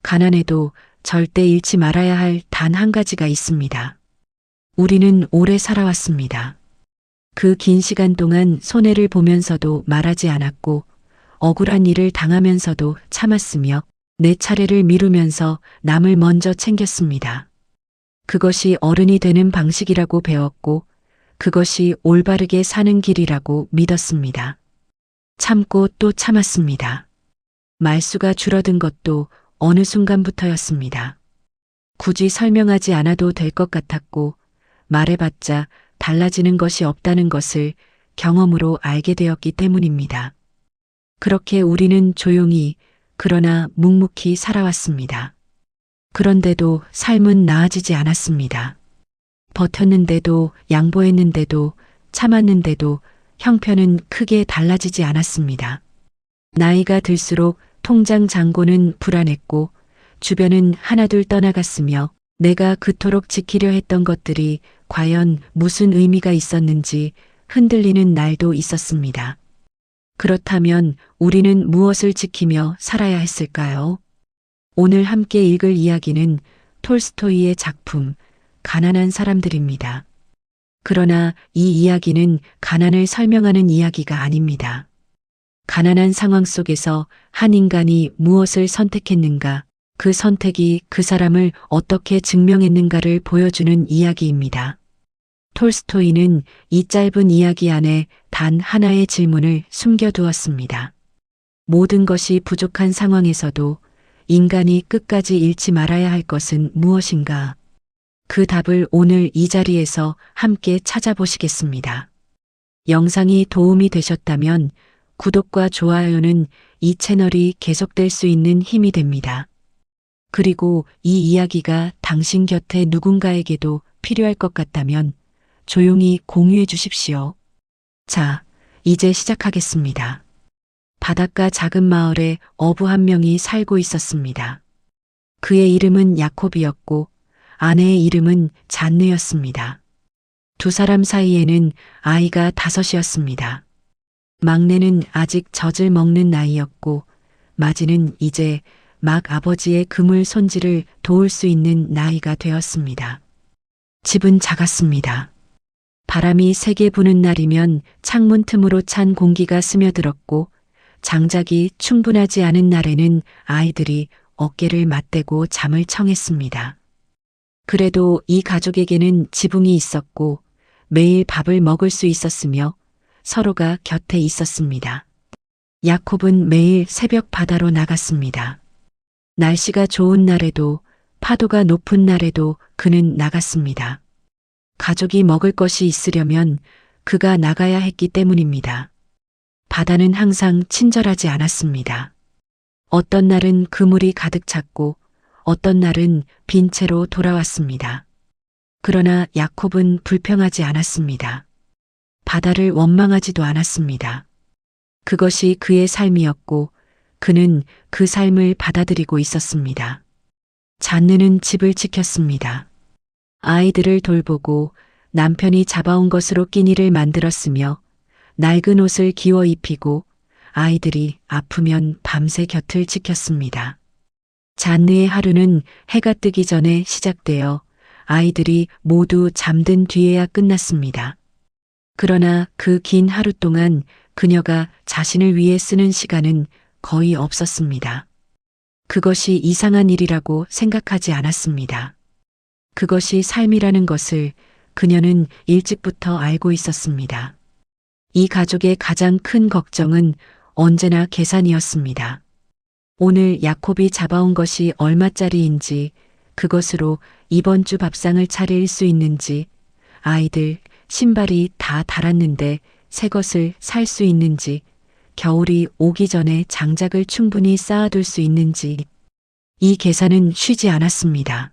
가난해도 절대 잃지 말아야 할 단 한 가지가 있습니다. 우리는 오래 살아왔습니다. 그 긴 시간 동안 손해를 보면서도 말하지 않았고 억울한 일을 당하면서도 참았으며 내 차례를 미루면서 남을 먼저 챙겼습니다. 그것이 어른이 되는 방식이라고 배웠고 그것이 올바르게 사는 길이라고 믿었습니다. 참고 또 참았습니다. 말수가 줄어든 것도 어느 순간부터였습니다. 굳이 설명하지 않아도 될 것 같았고 말해봤자 달라지는 것이 없다는 것을 경험으로 알게 되었기 때문입니다. 그렇게 우리는 조용히 그러나 묵묵히 살아왔습니다. 그런데도 삶은 나아지지 않았습니다. 버텼는데도 양보했는데도 참았는데도 형편은 크게 달라지지 않았습니다. 나이가 들수록 통장 잔고는 불안했고 주변은 하나둘 떠나갔으며 내가 그토록 지키려 했던 것들이 과연 무슨 의미가 있었는지 흔들리는 날도 있었습니다. 그렇다면 우리는 무엇을 지키며 살아야 했을까요? 오늘 함께 읽을 이야기는 톨스토이의 작품 가난한 사람들입니다. 그러나 이 이야기는 가난을 설명하는 이야기가 아닙니다. 가난한 상황 속에서 한 인간이 무엇을 선택했는가, 그 선택이 그 사람을 어떻게 증명했는가를 보여주는 이야기입니다. 톨스토이는 이 짧은 이야기 안에 단 하나의 질문을 숨겨두었습니다. 모든 것이 부족한 상황에서도 인간이 끝까지 잃지 말아야 할 것은 무엇인가? 그 답을 오늘 이 자리에서 함께 찾아보시겠습니다. 영상이 도움이 되셨다면 구독과 좋아요는 이 채널이 계속될 수 있는 힘이 됩니다. 그리고 이 이야기가 당신 곁에 누군가에게도 필요할 것 같다면 조용히 공유해 주십시오. 자, 이제 시작하겠습니다. 바닷가 작은 마을에 어부 한 명이 살고 있었습니다. 그의 이름은 야콥이었고 아내의 이름은 잔느였습니다. 두 사람 사이에는 아이가 5이었습니다. 막내는 아직 젖을 먹는 나이였고 마지는 이제 막 아버지의 그물 손질을 도울 수 있는 나이가 되었습니다. 집은 작았습니다. 바람이 세게 부는 날이면 창문 틈으로 찬 공기가 스며들었고 장작이 충분하지 않은 날에는 아이들이 어깨를 맞대고 잠을 청했습니다. 그래도 이 가족에게는 지붕이 있었고 매일 밥을 먹을 수 있었으며 서로가 곁에 있었습니다. 야콥은 매일 새벽 바다로 나갔습니다. 날씨가 좋은 날에도 파도가 높은 날에도 그는 나갔습니다. 가족이 먹을 것이 있으려면 그가 나가야 했기 때문입니다. 바다는 항상 친절하지 않았습니다. 어떤 날은 그물이 가득 찼고 어떤 날은 빈 채로 돌아왔습니다. 그러나 야콥은 불평하지 않았습니다. 바다를 원망하지도 않았습니다. 그것이 그의 삶이었고 그는 그 삶을 받아들이고 있었습니다. 잔느는 집을 지켰습니다. 아이들을 돌보고 남편이 잡아온 것으로 끼니를 만들었으며 낡은 옷을 기워 입히고 아이들이 아프면 밤새 곁을 지켰습니다. 잔느의 하루는 해가 뜨기 전에 시작되어 아이들이 모두 잠든 뒤에야 끝났습니다. 그러나 그 긴 하루 동안 그녀가 자신을 위해 쓰는 시간은 거의 없었습니다. 그것이 이상한 일이라고 생각하지 않았습니다. 그것이 삶이라는 것을 그녀는 일찍부터 알고 있었습니다. 이 가족의 가장 큰 걱정은 언제나 계산이었습니다. 오늘 야콥이 잡아온 것이 얼마짜리인지, 그것으로 이번 주 밥상을 차릴 수 있는지, 아이들 신발이 다 닳았는데 새 것을 살 수 있는지, 겨울이 오기 전에 장작을 충분히 쌓아둘 수 있는지, 이 계산은 쉬지 않았습니다.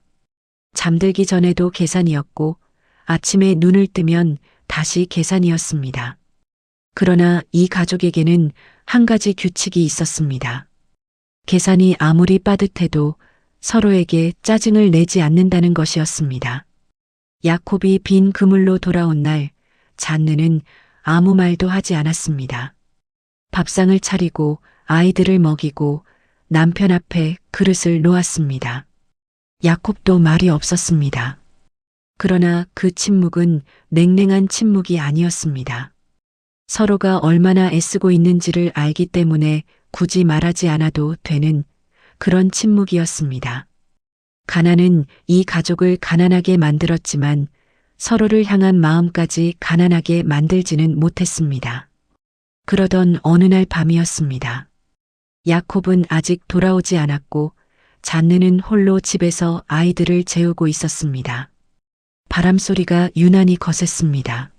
잠들기 전에도 계산이었고 아침에 눈을 뜨면 다시 계산이었습니다. 그러나 이 가족에게는 한 가지 규칙이 있었습니다. 계산이 아무리 빠듯해도 서로에게 짜증을 내지 않는다는 것이었습니다. 야콥이 빈 그물로 돌아온 날 잔느는 아무 말도 하지 않았습니다. 밥상을 차리고 아이들을 먹이고 남편 앞에 그릇을 놓았습니다. 야콥도 말이 없었습니다. 그러나 그 침묵은 냉랭한 침묵이 아니었습니다. 서로가 얼마나 애쓰고 있는지를 알기 때문에 굳이 말하지 않아도 되는 그런 침묵이었습니다. 가난은 이 가족을 가난하게 만들었지만 서로를 향한 마음까지 가난하게 만들지는 못했습니다. 그러던 어느 날 밤이었습니다. 야콥은 아직 돌아오지 않았고 잔느는 홀로 집에서 아이들을 재우고 있었습니다. 바람 소리가 유난히 거셌습니다.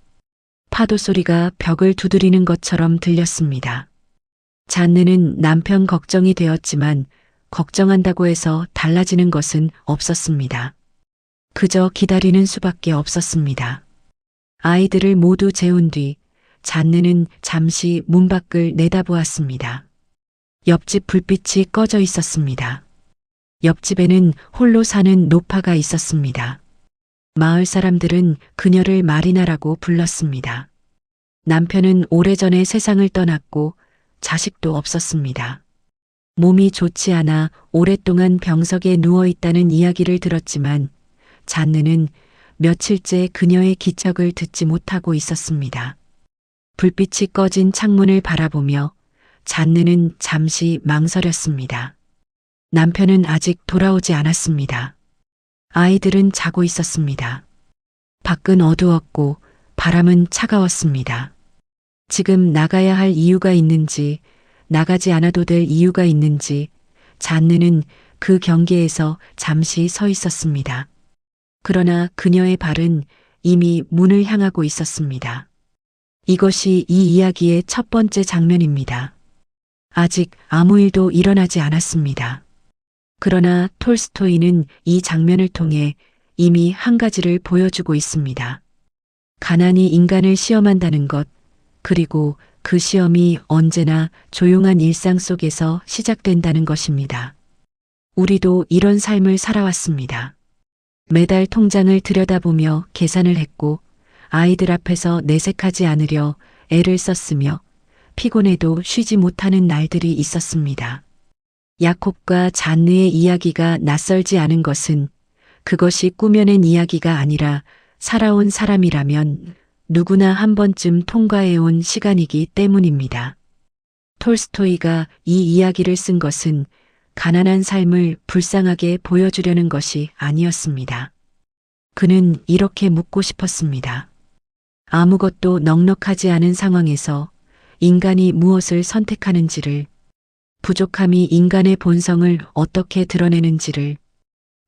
파도 소리가 벽을 두드리는 것처럼 들렸습니다. 잔느는 남편 걱정이 되었지만 걱정한다고 해서 달라지는 것은 없었습니다. 그저 기다리는 수밖에 없었습니다. 아이들을 모두 재운 뒤 잔느는 잠시 문 밖을 내다보았습니다. 옆집 불빛이 꺼져 있었습니다. 옆집에는 홀로 사는 노파가 있었습니다. 마을 사람들은 그녀를 마리나라고 불렀습니다. 남편은 오래전에 세상을 떠났고 자식도 없었습니다. 몸이 좋지 않아 오랫동안 병석에 누워 있다는 이야기를 들었지만 잔느는 며칠째 그녀의 기척을 듣지 못하고 있었습니다. 불빛이 꺼진 창문을 바라보며 잔느는 잠시 망설였습니다. 남편은 아직 돌아오지 않았습니다. 아이들은 자고 있었습니다. 밖은 어두웠고 바람은 차가웠습니다. 지금 나가야 할 이유가 있는지 나가지 않아도 될 이유가 있는지 잔느는 그 경계에서 잠시 서 있었습니다. 그러나 그녀의 발은 이미 문을 향하고 있었습니다. 이것이 이 이야기의 첫 번째 장면입니다. 아직 아무 일도 일어나지 않았습니다. 그러나 톨스토이는 이 장면을 통해 이미 한 가지를 보여주고 있습니다. 가난이 인간을 시험한다는 것, 그리고 그 시험이 언제나 조용한 일상 속에서 시작된다는 것입니다. 우리도 이런 삶을 살아왔습니다. 매달 통장을 들여다보며 계산을 했고 아이들 앞에서 내색하지 않으려 애를 썼으며 피곤해도 쉬지 못하는 날들이 있었습니다. 야콥과 잔느의 이야기가 낯설지 않은 것은 그것이 꾸며낸 이야기가 아니라 살아온 사람이라면 누구나 한 번쯤 통과해온 시간이기 때문입니다. 톨스토이가 이 이야기를 쓴 것은 가난한 삶을 불쌍하게 보여주려는 것이 아니었습니다. 그는 이렇게 묻고 싶었습니다. 아무것도 넉넉하지 않은 상황에서 인간이 무엇을 선택하는지를, 부족함이 인간의 본성을 어떻게 드러내는지를,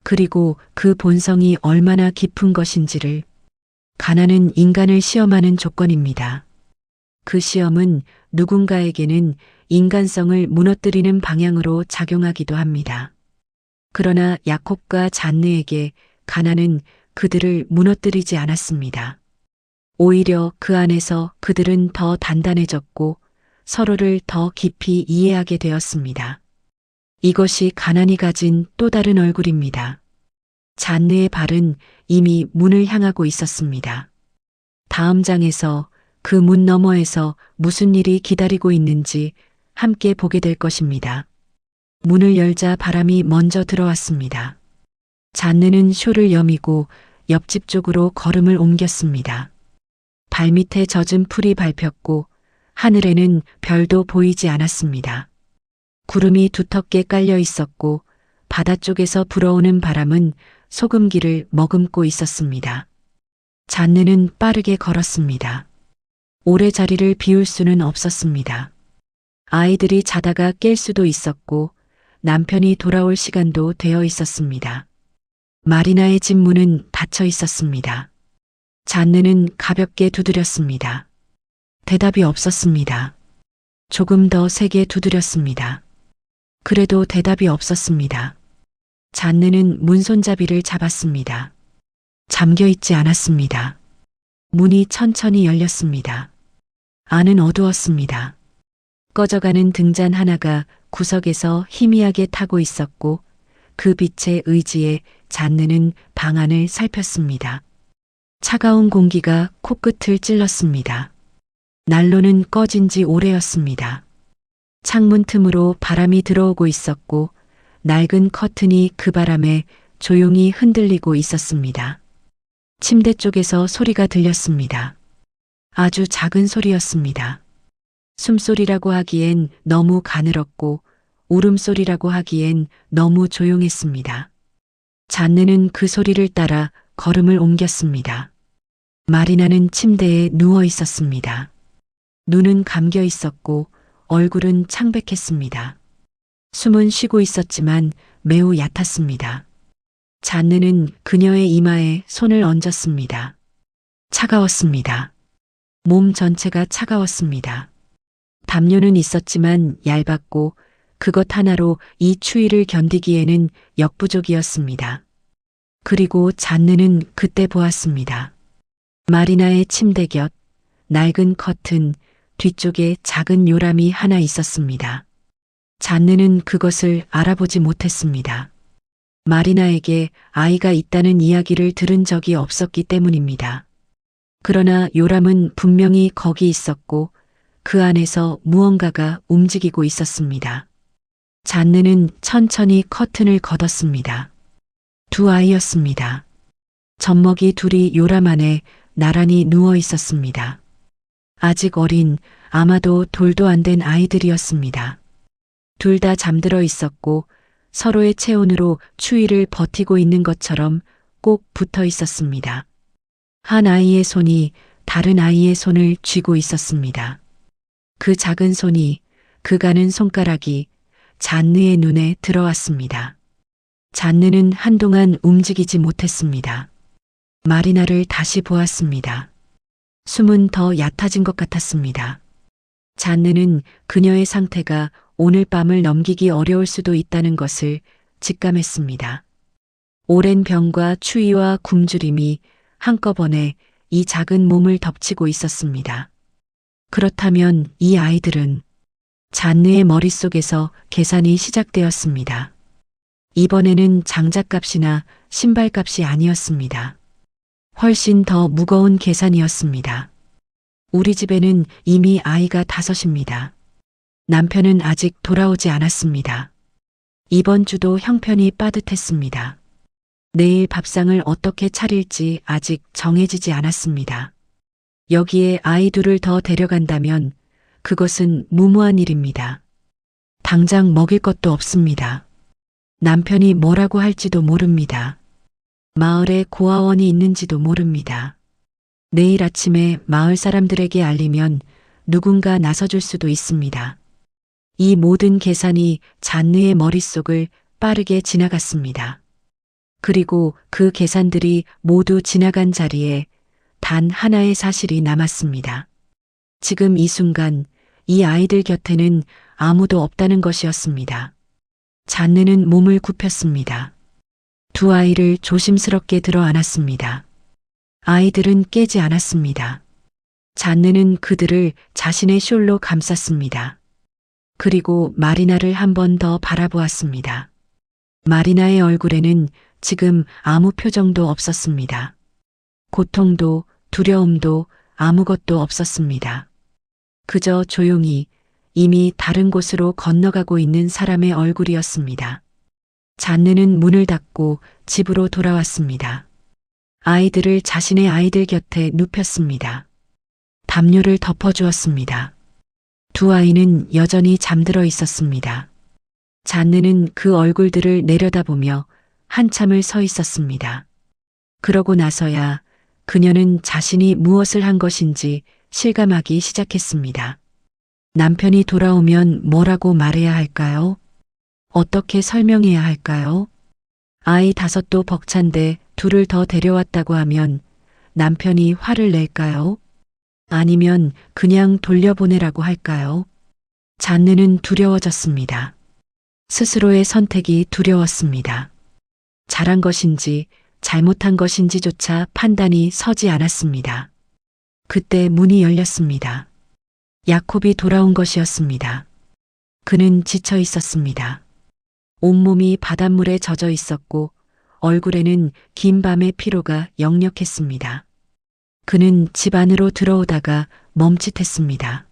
그리고 그 본성이 얼마나 깊은 것인지를. 가난은 인간을 시험하는 조건입니다. 그 시험은 누군가에게는 인간성을 무너뜨리는 방향으로 작용하기도 합니다. 그러나 야콥과 잔느에게 가난은 그들을 무너뜨리지 않았습니다. 오히려 그 안에서 그들은 더 단단해졌고 서로를 더 깊이 이해하게 되었습니다. 이것이 가난이 가진 또 다른 얼굴입니다. 잔느의 발은 이미 문을 향하고 있었습니다. 다음 장에서 그 문 너머에서 무슨 일이 기다리고 있는지 함께 보게 될 것입니다. 문을 열자 바람이 먼저 들어왔습니다. 잔느는 쇼를 여미고 옆집 쪽으로 걸음을 옮겼습니다. 발밑에 젖은 풀이 밟혔고 하늘에는 별도 보이지 않았습니다. 구름이 두텁게 깔려 있었고 바다 쪽에서 불어오는 바람은 소금기를 머금고 있었습니다. 잔느는 빠르게 걸었습니다. 오래 자리를 비울 수는 없었습니다. 아이들이 자다가 깰 수도 있었고 남편이 돌아올 시간도 되어 있었습니다. 마리나의 집 문은 닫혀 있었습니다. 잔느는 가볍게 두드렸습니다. 대답이 없었습니다. 조금 더 세게 두드렸습니다. 그래도 대답이 없었습니다. 잔느는 문 손잡이를 잡았습니다. 잠겨 있지 않았습니다. 문이 천천히 열렸습니다. 안은 어두웠습니다. 꺼져가는 등잔 하나가 구석에서 희미하게 타고 있었고 그 빛의 의지에 잔느는 방 안을 살폈습니다. 차가운 공기가 코끝을 찔렀습니다. 난로는 꺼진 지 오래였습니다. 창문 틈으로 바람이 들어오고 있었고 낡은 커튼이 그 바람에 조용히 흔들리고 있었습니다. 침대 쪽에서 소리가 들렸습니다. 아주 작은 소리였습니다. 숨소리라고 하기엔 너무 가늘었고 울음소리라고 하기엔 너무 조용했습니다. 잔느는 그 소리를 따라 걸음을 옮겼습니다. 마리나는 침대에 누워 있었습니다. 눈은 감겨 있었고 얼굴은 창백했습니다. 숨은 쉬고 있었지만 매우 얕았습니다. 잔느는 그녀의 이마에 손을 얹었습니다. 차가웠습니다. 몸 전체가 차가웠습니다. 담요는 있었지만 얇았고 그것 하나로 이 추위를 견디기에는 역부족이었습니다. 그리고 잔느는 그때 보았습니다. 마리나의 침대 곁 낡은 커튼 뒤쪽에 작은 요람이 하나 있었습니다. 잔느는 그것을 알아보지 못했습니다. 마리나에게 아이가 있다는 이야기를 들은 적이 없었기 때문입니다. 그러나 요람은 분명히 거기 있었고 그 안에서 무언가가 움직이고 있었습니다. 잔느는 천천히 커튼을 걷었습니다. 두 아이였습니다. 젖먹이 둘이 요람 안에 나란히 누워 있었습니다. 아직 어린, 아마도 돌도 안 된 아이들이었습니다. 둘 다 잠들어 있었고 서로의 체온으로 추위를 버티고 있는 것처럼 꼭 붙어 있었습니다. 한 아이의 손이 다른 아이의 손을 쥐고 있었습니다. 그 작은 손이, 그 가는 손가락이 잔느의 눈에 들어왔습니다. 잔느는 한동안 움직이지 못했습니다. 마리나를 다시 보았습니다. 숨은 더 얕아진 것 같았습니다. 잔느는 그녀의 상태가 오늘 밤을 넘기기 어려울 수도 있다는 것을 직감했습니다. 오랜 병과 추위와 굶주림이 한꺼번에 이 작은 몸을 덮치고 있었습니다. 그렇다면 이 아이들은 잔느의 머릿속에서 계산이 시작되었습니다. 이번에는 장작값이나 신발값이 아니었습니다. 훨씬 더 무거운 계산이었습니다. 우리 집에는 이미 아이가 5입니다. 남편은 아직 돌아오지 않았습니다. 이번 주도 형편이 빠듯했습니다. 내일 밥상을 어떻게 차릴지 아직 정해지지 않았습니다. 여기에 아이 둘을 더 데려간다면 그것은 무모한 일입니다. 당장 먹일 것도 없습니다. 남편이 뭐라고 할지도 모릅니다. 마을에 고아원이 있는지도 모릅니다. 내일 아침에 마을 사람들에게 알리면 누군가 나서줄 수도 있습니다. 이 모든 계산이 잔느의 머릿속을 빠르게 지나갔습니다. 그리고 그 계산들이 모두 지나간 자리에 단 하나의 사실이 남았습니다. 지금 이 순간 이 아이들 곁에는 아무도 없다는 것이었습니다. 잔느는 몸을 굽혔습니다. 두 아이를 조심스럽게 들어 안았습니다. 아이들은 깨지 않았습니다. 잔느는 그들을 자신의 숄로 감쌌습니다. 그리고 마리나를 한 번 더 바라보았습니다. 마리나의 얼굴에는 지금 아무 표정도 없었습니다. 고통도 두려움도 아무것도 없었습니다. 그저 조용히 이미 다른 곳으로 건너가고 있는 사람의 얼굴이었습니다. 잔느는 문을 닫고 집으로 돌아왔습니다. 아이들을 자신의 아이들 곁에 눕혔습니다. 담요를 덮어주었습니다. 두 아이는 여전히 잠들어 있었습니다. 잔느는 그 얼굴들을 내려다보며 한참을 서 있었습니다. 그러고 나서야 그녀는 자신이 무엇을 한 것인지 실감하기 시작했습니다. 남편이 돌아오면 뭐라고 말해야 할까요? 어떻게 설명해야 할까요? 아이 5도 벅찬데 둘을 더 데려왔다고 하면 남편이 화를 낼까요? 아니면 그냥 돌려보내라고 할까요? 잔느는 두려워졌습니다. 스스로의 선택이 두려웠습니다. 잘한 것인지 잘못한 것인지조차 판단이 서지 않았습니다. 그때 문이 열렸습니다. 야콥이 돌아온 것이었습니다. 그는 지쳐 있었습니다. 온몸이 바닷물에 젖어 있었고 얼굴에는 긴 밤의 피로가 역력했습니다. 그는 집 안으로 들어오다가 멈칫했습니다.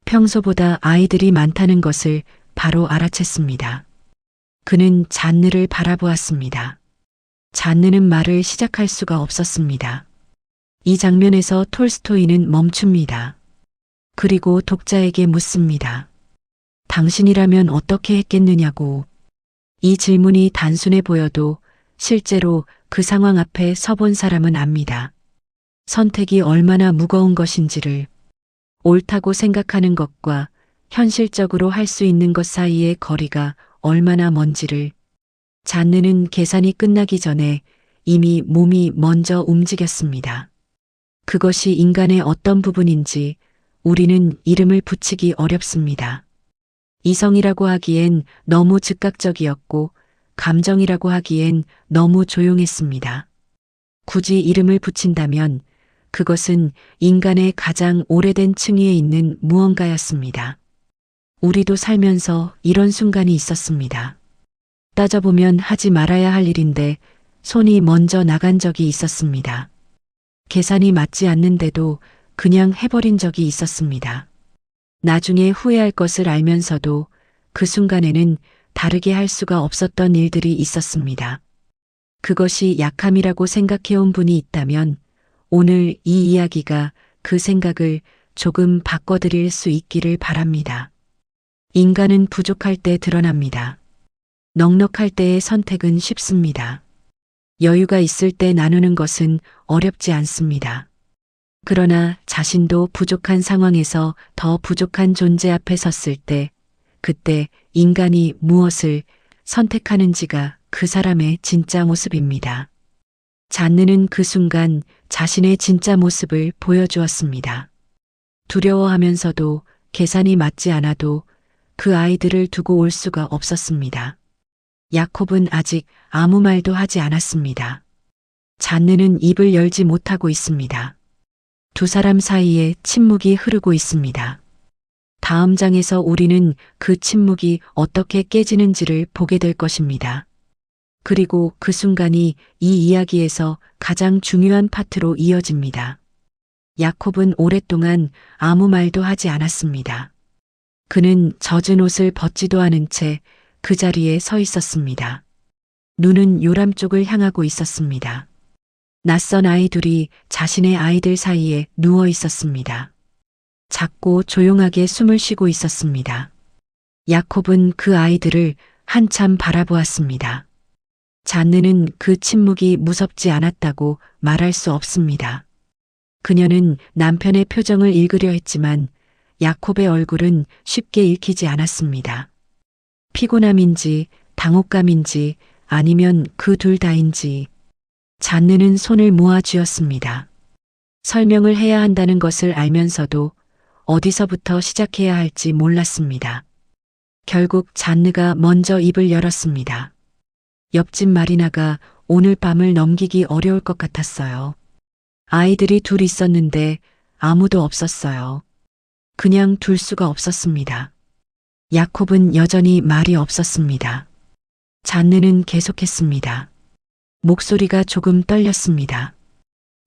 평소보다 아이들이 많다는 것을 바로 알아챘습니다. 그는 잔느를 바라보았습니다. 잔느는 말을 시작할 수가 없었습니다. 이 장면에서 톨스토이는 멈춥니다. 그리고 독자에게 묻습니다. 당신이라면 어떻게 했겠느냐고. 이 질문이 단순해 보여도 실제로 그 상황 앞에 서본 사람은 압니다. 선택이 얼마나 무거운 것인지를, 옳다고 생각하는 것과 현실적으로 할 수 있는 것 사이의 거리가 얼마나 먼지를. 잔느는 계산이 끝나기 전에 이미 몸이 먼저 움직였습니다. 그것이 인간의 어떤 부분인지 우리는 이름을 붙이기 어렵습니다. 이성이라고 하기엔 너무 즉각적이었고 감정이라고 하기엔 너무 조용했습니다. 굳이 이름을 붙인다면 그것은 인간의 가장 오래된 층위에 있는 무언가였습니다. 우리도 살면서 이런 순간이 있었습니다. 따져보면 하지 말아야 할 일인데 손이 먼저 나간 적이 있었습니다. 계산이 맞지 않는데도 그냥 해버린 적이 있었습니다. 나중에 후회할 것을 알면서도 그 순간에는 다르게 할 수가 없었던 일들이 있었습니다. 그것이 약함이라고 생각해온 분이 있다면 오늘 이 이야기가 그 생각을 조금 바꿔드릴 수 있기를 바랍니다. 인간은 부족할 때 드러납니다. 넉넉할 때의 선택은 쉽습니다. 여유가 있을 때 나누는 것은 어렵지 않습니다. 그러나 자신도 부족한 상황에서 더 부족한 존재 앞에 섰을 때, 그때 인간이 무엇을 선택하는지가 그 사람의 진짜 모습입니다. 잔느는 그 순간 자신의 진짜 모습을 보여주었습니다. 두려워하면서도 계산이 맞지 않아도 그 아이들을 두고 올 수가 없었습니다. 야콥은 아직 아무 말도 하지 않았습니다. 잔느는 입을 열지 못하고 있습니다. 두 사람 사이에 침묵이 흐르고 있습니다. 다음 장에서 우리는 그 침묵이 어떻게 깨지는지를 보게 될 것입니다. 그리고 그 순간이 이 이야기에서 가장 중요한 파트로 이어집니다. 야콥은 오랫동안 아무 말도 하지 않았습니다. 그는 젖은 옷을 벗지도 않은 채 그 자리에 서 있었습니다. 눈은 요람 쪽을 향하고 있었습니다. 낯선 아이 둘이 자신의 아이들 사이에 누워 있었습니다. 작고 조용하게 숨을 쉬고 있었습니다. 야콥은 그 아이들을 한참 바라보았습니다. 잔느는 그 침묵이 무섭지 않았다고 말할 수 없습니다. 그녀는 남편의 표정을 읽으려 했지만 야콥의 얼굴은 쉽게 읽히지 않았습니다. 피곤함인지 당혹감인지 아니면 그 둘 다인지. 잔느는 손을 모아 쥐었습니다. 설명을 해야 한다는 것을 알면서도 어디서부터 시작해야 할지 몰랐습니다. 결국 잔느가 먼저 입을 열었습니다. 옆집 마리나가 오늘 밤을 넘기기 어려울 것 같았어요. 아이들이 둘 있었는데 아무도 없었어요. 그냥 둘 수가 없었습니다. 야콥은 여전히 말이 없었습니다. 잔느는 계속했습니다. 목소리가 조금 떨렸습니다.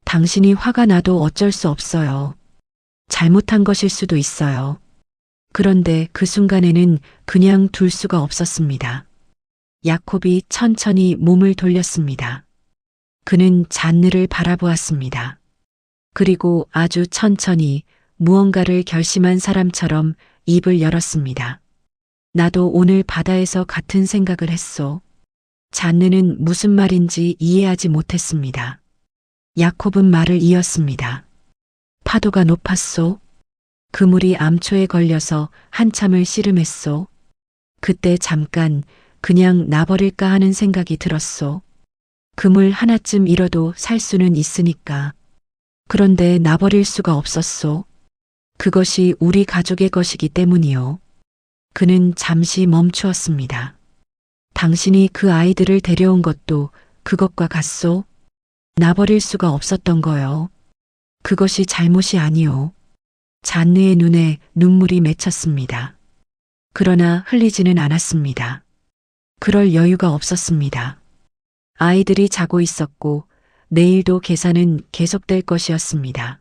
당신이 화가 나도 어쩔 수 없어요. 잘못한 것일 수도 있어요. 그런데 그 순간에는 그냥 둘 수가 없었습니다. 야콥이 천천히 몸을 돌렸습니다. 그는 잔느를 바라보았습니다. 그리고 아주 천천히 무언가를 결심한 사람처럼 입을 열었습니다. 나도 오늘 바다에서 같은 생각을 했소. 잔느는 무슨 말인지 이해하지 못했습니다. 야콥은 말을 이었습니다. 파도가 높았소. 그물이 암초에 걸려서 한참을 씨름했소. 그때 잠깐 그냥 놔버릴까 하는 생각이 들었소. 그물 하나쯤 잃어도 살 수는 있으니까. 그런데 놔버릴 수가 없었소. 그것이 우리 가족의 것이기 때문이요. 그는 잠시 멈추었습니다. 당신이 그 아이들을 데려온 것도 그것과 같소? 놔버릴 수가 없었던 거요. 그것이 잘못이 아니오. 잔느의 눈에 눈물이 맺혔습니다. 그러나 흘리지는 않았습니다. 그럴 여유가 없었습니다. 아이들이 자고 있었고 내일도 계산은 계속될 것이었습니다.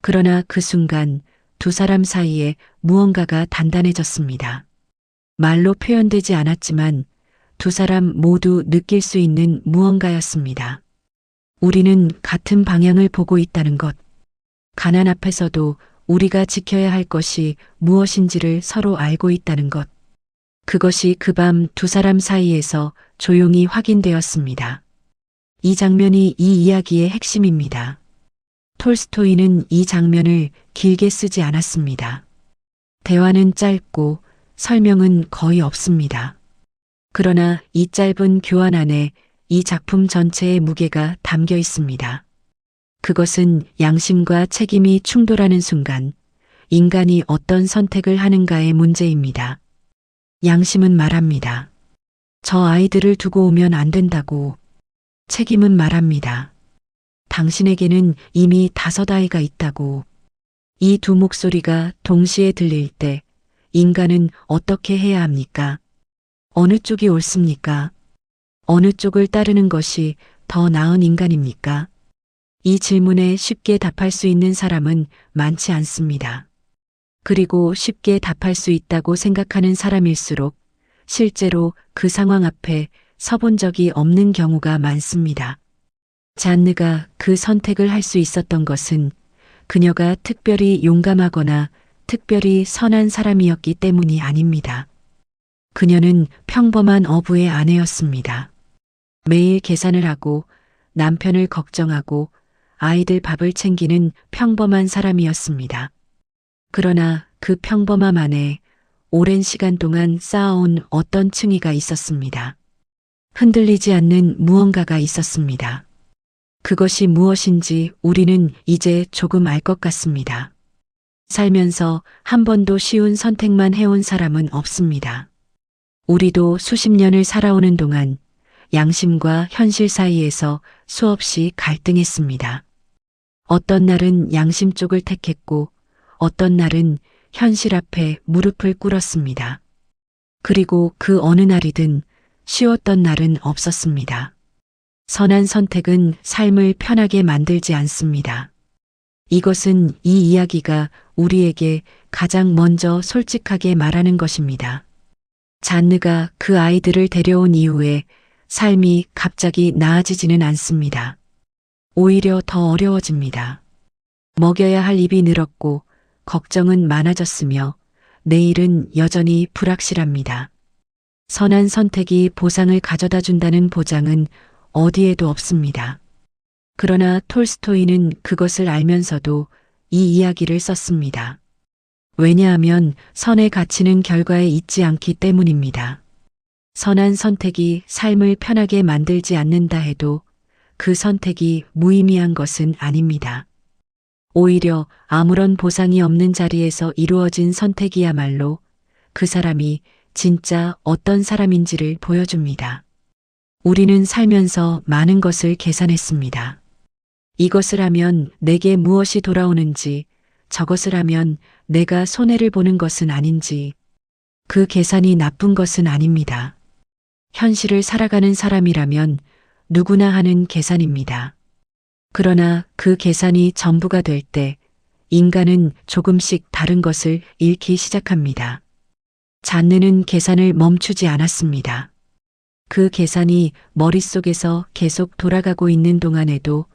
그러나 그 순간 두 사람 사이에 무언가가 단단해졌습니다. 말로 표현되지 않았지만 두 사람 모두 느낄 수 있는 무언가였습니다. 우리는 같은 방향을 보고 있다는 것. 가난 앞에서도 우리가 지켜야 할 것이 무엇인지를 서로 알고 있다는 것. 그것이 그 밤 두 사람 사이에서 조용히 확인되었습니다. 이 장면이 이 이야기의 핵심입니다. 톨스토이는 이 장면을 길게 쓰지 않았습니다. 대화는 짧고 설명은 거의 없습니다. 그러나 이 짧은 교환 안에 이 작품 전체의 무게가 담겨 있습니다. 그것은 양심과 책임이 충돌하는 순간 인간이 어떤 선택을 하는가의 문제입니다. 양심은 말합니다. 저 아이들을 두고 오면 안 된다고. 책임은 말합니다. 당신에게는 이미 5아이가 있다고. 이 두 목소리가 동시에 들릴 때 인간은 어떻게 해야 합니까? 어느 쪽이 옳습니까? 어느 쪽을 따르는 것이 더 나은 인간입니까? 이 질문에 쉽게 답할 수 있는 사람은 많지 않습니다. 그리고 쉽게 답할 수 있다고 생각하는 사람일수록 실제로 그 상황 앞에 서본 적이 없는 경우가 많습니다. 잔느가 그 선택을 할 수 있었던 것은 그녀가 특별히 용감하거나 특별히 선한 사람이었기 때문이 아닙니다. 그녀는 평범한 어부의 아내였습니다. 매일 계산을 하고 남편을 걱정하고 아이들 밥을 챙기는 평범한 사람이었습니다. 그러나 그 평범함 안에 오랜 시간 동안 쌓아온 어떤 층위가 있었습니다. 흔들리지 않는 무언가가 있었습니다. 그것이 무엇인지 우리는 이제 조금 알 것 같습니다. 살면서 한 번도 쉬운 선택만 해온 사람은 없습니다. 우리도 수십 년을 살아오는 동안 양심과 현실 사이에서 수없이 갈등했습니다. 어떤 날은 양심 쪽을 택했고 어떤 날은 현실 앞에 무릎을 꿇었습니다. 그리고 그 어느 날이든 쉬웠던 날은 없었습니다. 선한 선택은 삶을 편하게 만들지 않습니다. 이것은 이 이야기가 우리에게 가장 먼저 솔직하게 말하는 것입니다. 잔느가 그 아이들을 데려온 이후에 삶이 갑자기 나아지지는 않습니다. 오히려 더 어려워집니다. 먹여야 할 입이 늘었고 걱정은 많아졌으며 내일은 여전히 불확실합니다. 선한 선택이 보상을 가져다 준다는 보장은 어디에도 없습니다. 그러나 톨스토이는 그것을 알면서도 이 이야기를 썼습니다. 왜냐하면 선의 가치는 결과에 있지 않기 때문입니다. 선한 선택이 삶을 편하게 만들지 않는다 해도 그 선택이 무의미한 것은 아닙니다. 오히려 아무런 보상이 없는 자리에서 이루어진 선택이야말로 그 사람이 진짜 어떤 사람인지를 보여줍니다. 우리는 살면서 많은 것을 계산했습니다. 이것을 하면 내게 무엇이 돌아오는지, 저것을 하면 내가 손해를 보는 것은 아닌지, 그 계산이 나쁜 것은 아닙니다. 현실을 살아가는 사람이라면 누구나 하는 계산입니다. 그러나 그 계산이 전부가 될 때 인간은 조금씩 다른 것을 잃기 시작합니다. 잔느는 계산을 멈추지 않았습니다. 그 계산이 머릿속에서 계속 돌아가고 있는 동안에도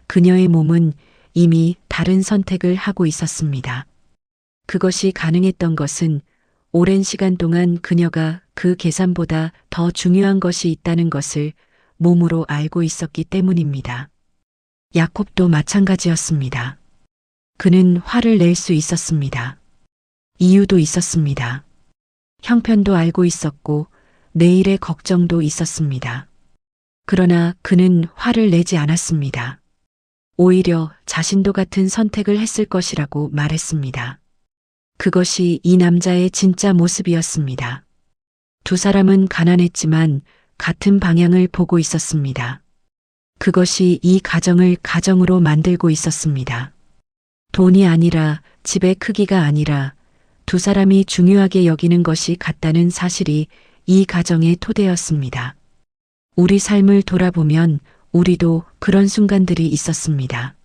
그녀의 몸은 이미 다른 선택을 하고 있었습니다. 그것이 가능했던 것은 오랜 시간 동안 그녀가 그 계산보다 더 중요한 것이 있다는 것을 몸으로 알고 있었기 때문입니다. 야콥도 마찬가지였습니다. 그는 화를 낼 수 있었습니다. 이유도 있었습니다. 형편도 알고 있었고 내일의 걱정도 있었습니다. 그러나 그는 화를 내지 않았습니다. 오히려 자신도 같은 선택을 했을 것이라고 말했습니다. 그것이 이 남자의 진짜 모습이었습니다. 두 사람은 가난했지만 같은 방향을 보고 있었습니다. 그것이 이 가정을 가정으로 만들고 있었습니다. 돈이 아니라 집의 크기가 아니라 두 사람이 중요하게 여기는 것이 같다는 사실이 이 가정의 토대였습니다. 우리 삶을 돌아보면 우리도 그런 순간들이 있었습니다.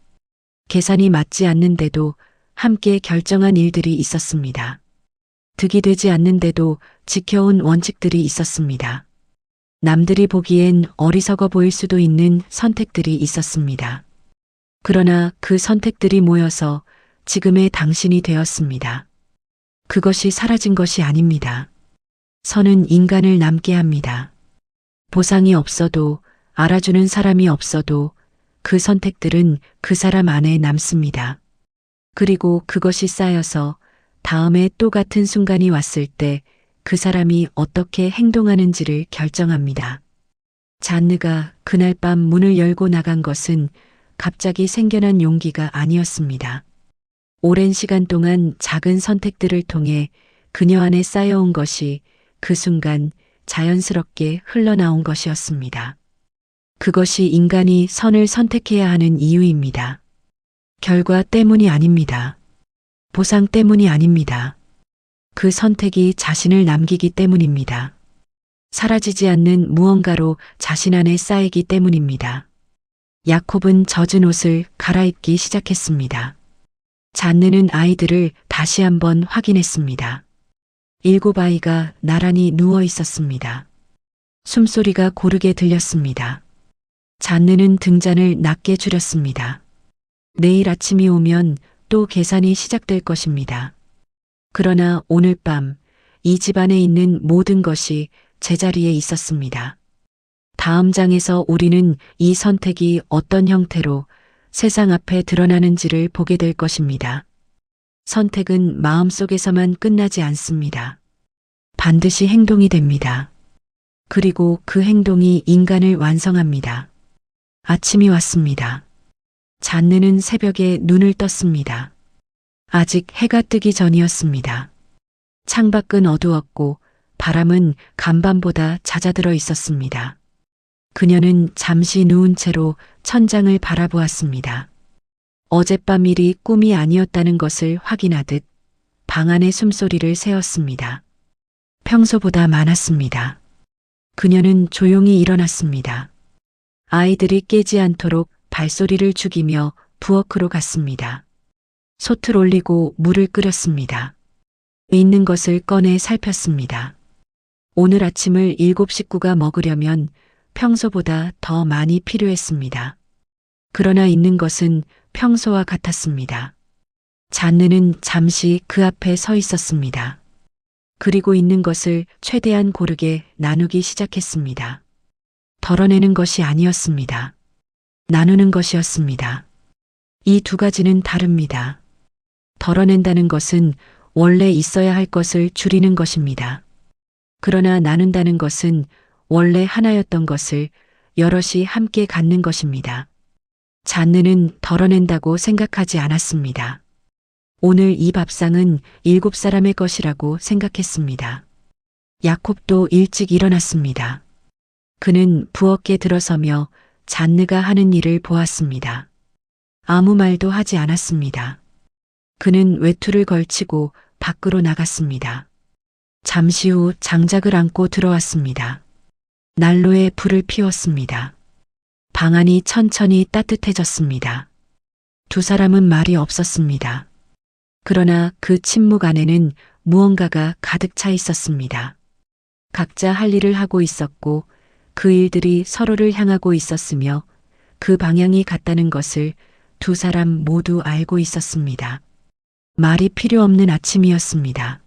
계산이 맞지 않는데도 함께 결정한 일들이 있었습니다. 득이 되지 않는데도 지켜온 원칙들이 있었습니다. 남들이 보기엔 어리석어 보일 수도 있는 선택들이 있었습니다. 그러나 그 선택들이 모여서 지금의 당신이 되었습니다. 그것이 사라진 것이 아닙니다. 선은 인간을 남게 합니다. 보상이 없어도, 알아주는 사람이 없어도 그 선택들은 그 사람 안에 남습니다. 그리고 그것이 쌓여서 다음에 또 같은 순간이 왔을 때 그 사람이 어떻게 행동하는지를 결정합니다. 잔느가 그날 밤 문을 열고 나간 것은 갑자기 생겨난 용기가 아니었습니다. 오랜 시간 동안 작은 선택들을 통해 그녀 안에 쌓여온 것이 그 순간 자연스럽게 흘러나온 것이었습니다. 그것이 인간이 선을 선택해야 하는 이유입니다. 결과 때문이 아닙니다. 보상 때문이 아닙니다. 그 선택이 자신을 남기기 때문입니다. 사라지지 않는 무언가로 자신 안에 쌓이기 때문입니다. 야콥은 젖은 옷을 갈아입기 시작했습니다. 잔느는 아이들을 다시 한번 확인했습니다. 7 아이가 나란히 누워 있었습니다. 숨소리가 고르게 들렸습니다. 잔느는 등잔을 낮게 줄였습니다. 내일 아침이 오면 또 계산이 시작될 것입니다. 그러나 오늘 밤 이 집안에 있는 모든 것이 제자리에 있었습니다. 다음 장에서 우리는 이 선택이 어떤 형태로 세상 앞에 드러나는지를 보게 될 것입니다. 선택은 마음속에서만 끝나지 않습니다. 반드시 행동이 됩니다. 그리고 그 행동이 인간을 완성합니다. 아침이 왔습니다. 잔느는 새벽에 눈을 떴습니다. 아직 해가 뜨기 전이었습니다. 창밖은 어두웠고 바람은 간밤보다 잦아들어 있었습니다. 그녀는 잠시 누운 채로 천장을 바라보았습니다. 어젯밤 일이 꿈이 아니었다는 것을 확인하듯 방 안의 숨소리를 세었습니다. 평소보다 많았습니다. 그녀는 조용히 일어났습니다. 아이들이 깨지 않도록 발소리를 죽이며 부엌으로 갔습니다. 솥을 올리고 물을 끓였습니다. 있는 것을 꺼내 살폈습니다. 오늘 아침을 7 식구가 먹으려면 평소보다 더 많이 필요했습니다. 그러나 있는 것은 평소와 같았습니다. 잔느는 잠시 그 앞에 서 있었습니다. 그리고 있는 것을 최대한 고르게 나누기 시작했습니다. 덜어내는 것이 아니었습니다. 나누는 것이었습니다. 이 두 가지는 다릅니다. 덜어낸다는 것은 원래 있어야 할 것을 줄이는 것입니다. 그러나 나눈다는 것은 원래 하나였던 것을 여럿이 함께 갖는 것입니다. 잔느는 덜어낸다고 생각하지 않았습니다. 오늘 이 밥상은 7 사람의 것이라고 생각했습니다. 야콥도 일찍 일어났습니다. 그는 부엌에 들어서며 잔느가 하는 일을 보았습니다. 아무 말도 하지 않았습니다. 그는 외투를 걸치고 밖으로 나갔습니다. 잠시 후 장작을 안고 들어왔습니다. 난로에 불을 피웠습니다. 방 안이 천천히 따뜻해졌습니다. 두 사람은 말이 없었습니다. 그러나 그 침묵 안에는 무언가가 가득 차 있었습니다. 각자 할 일을 하고 있었고 그 일들이 서로를 향하고 있었으며 그 방향이 같다는 것을 두 사람 모두 알고 있었습니다. 말이 필요 없는 아침이었습니다.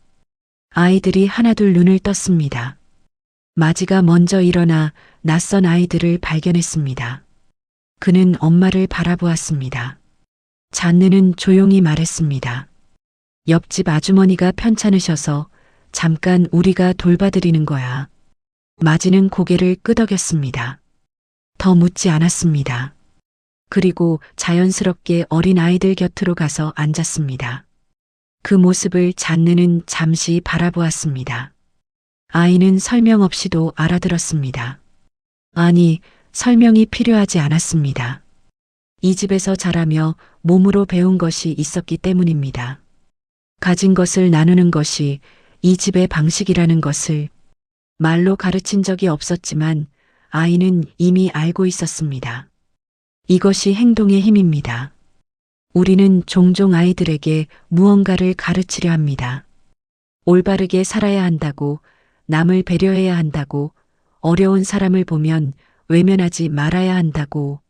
아이들이 하나둘 눈을 떴습니다. 마지가 먼저 일어나 낯선 아이들을 발견했습니다. 그는 엄마를 바라보았습니다. 잔느는 조용히 말했습니다. 옆집 아주머니가 편찮으셔서 잠깐 우리가 돌봐드리는 거야. 마지는 고개를 끄덕였습니다. 더 묻지 않았습니다. 그리고 자연스럽게 어린 아이들 곁으로 가서 앉았습니다. 그 모습을 잔느는 잠시 바라보았습니다. 아이는 설명 없이도 알아들었습니다. 아니, 설명이 필요하지 않았습니다. 이 집에서 자라며 몸으로 배운 것이 있었기 때문입니다. 가진 것을 나누는 것이 이 집의 방식이라는 것을 말로 가르친 적이 없었지만 아이는 이미 알고 있었습니다. 이것이 행동의 힘입니다. 우리는 종종 아이들에게 무언가를 가르치려 합니다. 올바르게 살아야 한다고, 남을 배려해야 한다고, 어려운 사람을 보면 외면하지 말아야 한다고.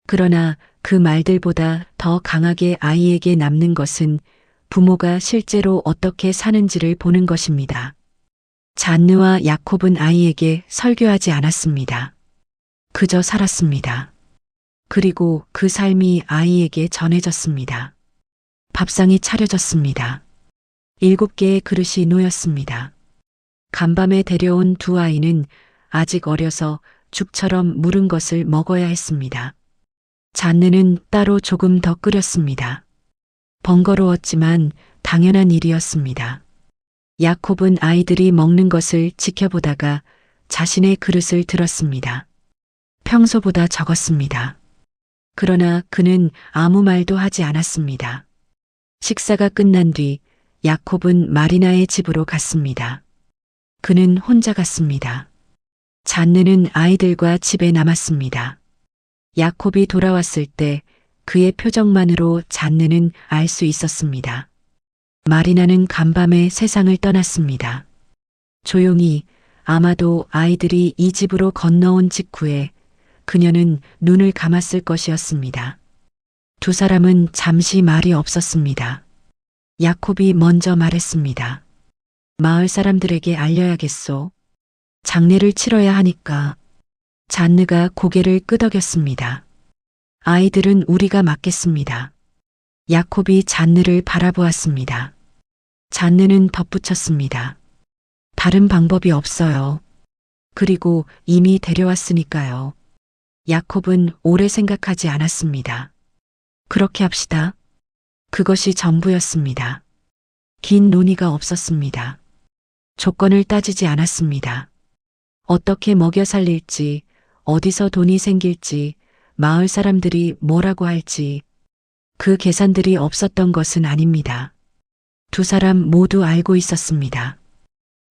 그러나 그 말들보다 더 강하게 아이에게 남는 것은 부모가 실제로 어떻게 사는지를 보는 것입니다. 잔느와 야콥은 아이에게 설교하지 않았습니다. 그저 살았습니다. 그리고 그 삶이 아이에게 전해졌습니다. 밥상이 차려졌습니다. 7개의 그릇이 놓였습니다. 간밤에 데려온 두 아이는 아직 어려서 죽처럼 무른 것을 먹어야 했습니다. 잔느는 따로 조금 더 끓였습니다. 번거로웠지만 당연한 일이었습니다. 야콥은 아이들이 먹는 것을 지켜보다가 자신의 그릇을 들었습니다. 평소보다 적었습니다. 그러나 그는 아무 말도 하지 않았습니다. 식사가 끝난 뒤 야콥은 마리나의 집으로 갔습니다. 그는 혼자 갔습니다. 잔느는 아이들과 집에 남았습니다. 야콥이 돌아왔을 때 그의 표정만으로 잔느는 알 수 있었습니다. 마리나는 간밤에 세상을 떠났습니다. 조용히, 아마도 아이들이 이 집으로 건너온 직후에 그녀는 눈을 감았을 것이었습니다. 두 사람은 잠시 말이 없었습니다. 야콥이 먼저 말했습니다. 마을 사람들에게 알려야겠소. 장례를 치러야 하니까. 잔느가 고개를 끄덕였습니다. 아이들은 우리가 맡겠습니다. 야콥이 잔느를 바라보았습니다. 잔느는 덧붙였습니다. 다른 방법이 없어요. 그리고 이미 데려왔으니까요. 야콥은 오래 생각하지 않았습니다. 그렇게 합시다. 그것이 전부였습니다. 긴 논의가 없었습니다. 조건을 따지지 않았습니다. 어떻게 먹여 살릴지, 어디서 돈이 생길지, 마을 사람들이 뭐라고 할지, 그 계산들이 없었던 것은 아닙니다. 두 사람 모두 알고 있었습니다.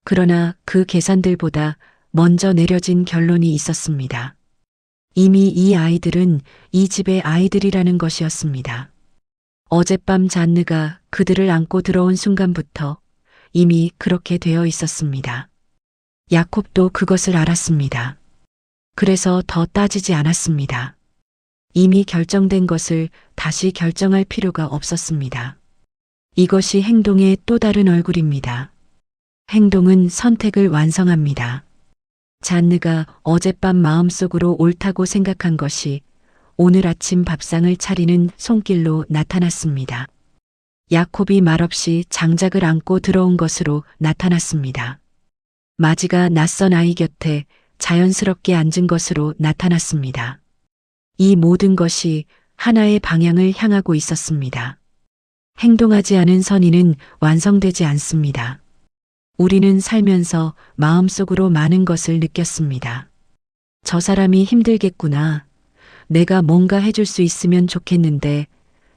그러나 그 계산들보다 먼저 내려진 결론이 있었습니다. 이미 이 아이들은 이 집의 아이들이라는 것이었습니다. 어젯밤 잔느가 그들을 안고 들어온 순간부터 이미 그렇게 되어 있었습니다. 야콥도 그것을 알았습니다. 그래서 더 따지지 않았습니다. 이미 결정된 것을 다시 결정할 필요가 없었습니다. 이것이 행동의 또 다른 얼굴입니다. 행동은 선택을 완성합니다. 잔느가 어젯밤 마음속으로 옳다고 생각한 것이 오늘 아침 밥상을 차리는 손길로 나타났습니다. 야콥이 말없이 장작을 안고 들어온 것으로 나타났습니다. 마지가 낯선 아이 곁에 자연스럽게 앉은 것으로 나타났습니다. 이 모든 것이 하나의 방향을 향하고 있었습니다. 행동하지 않은 선의는 완성되지 않습니다. 우리는 살면서 마음속으로 많은 것을 느꼈습니다. 저 사람이 힘들겠구나. 내가 뭔가 해줄 수 있으면 좋겠는데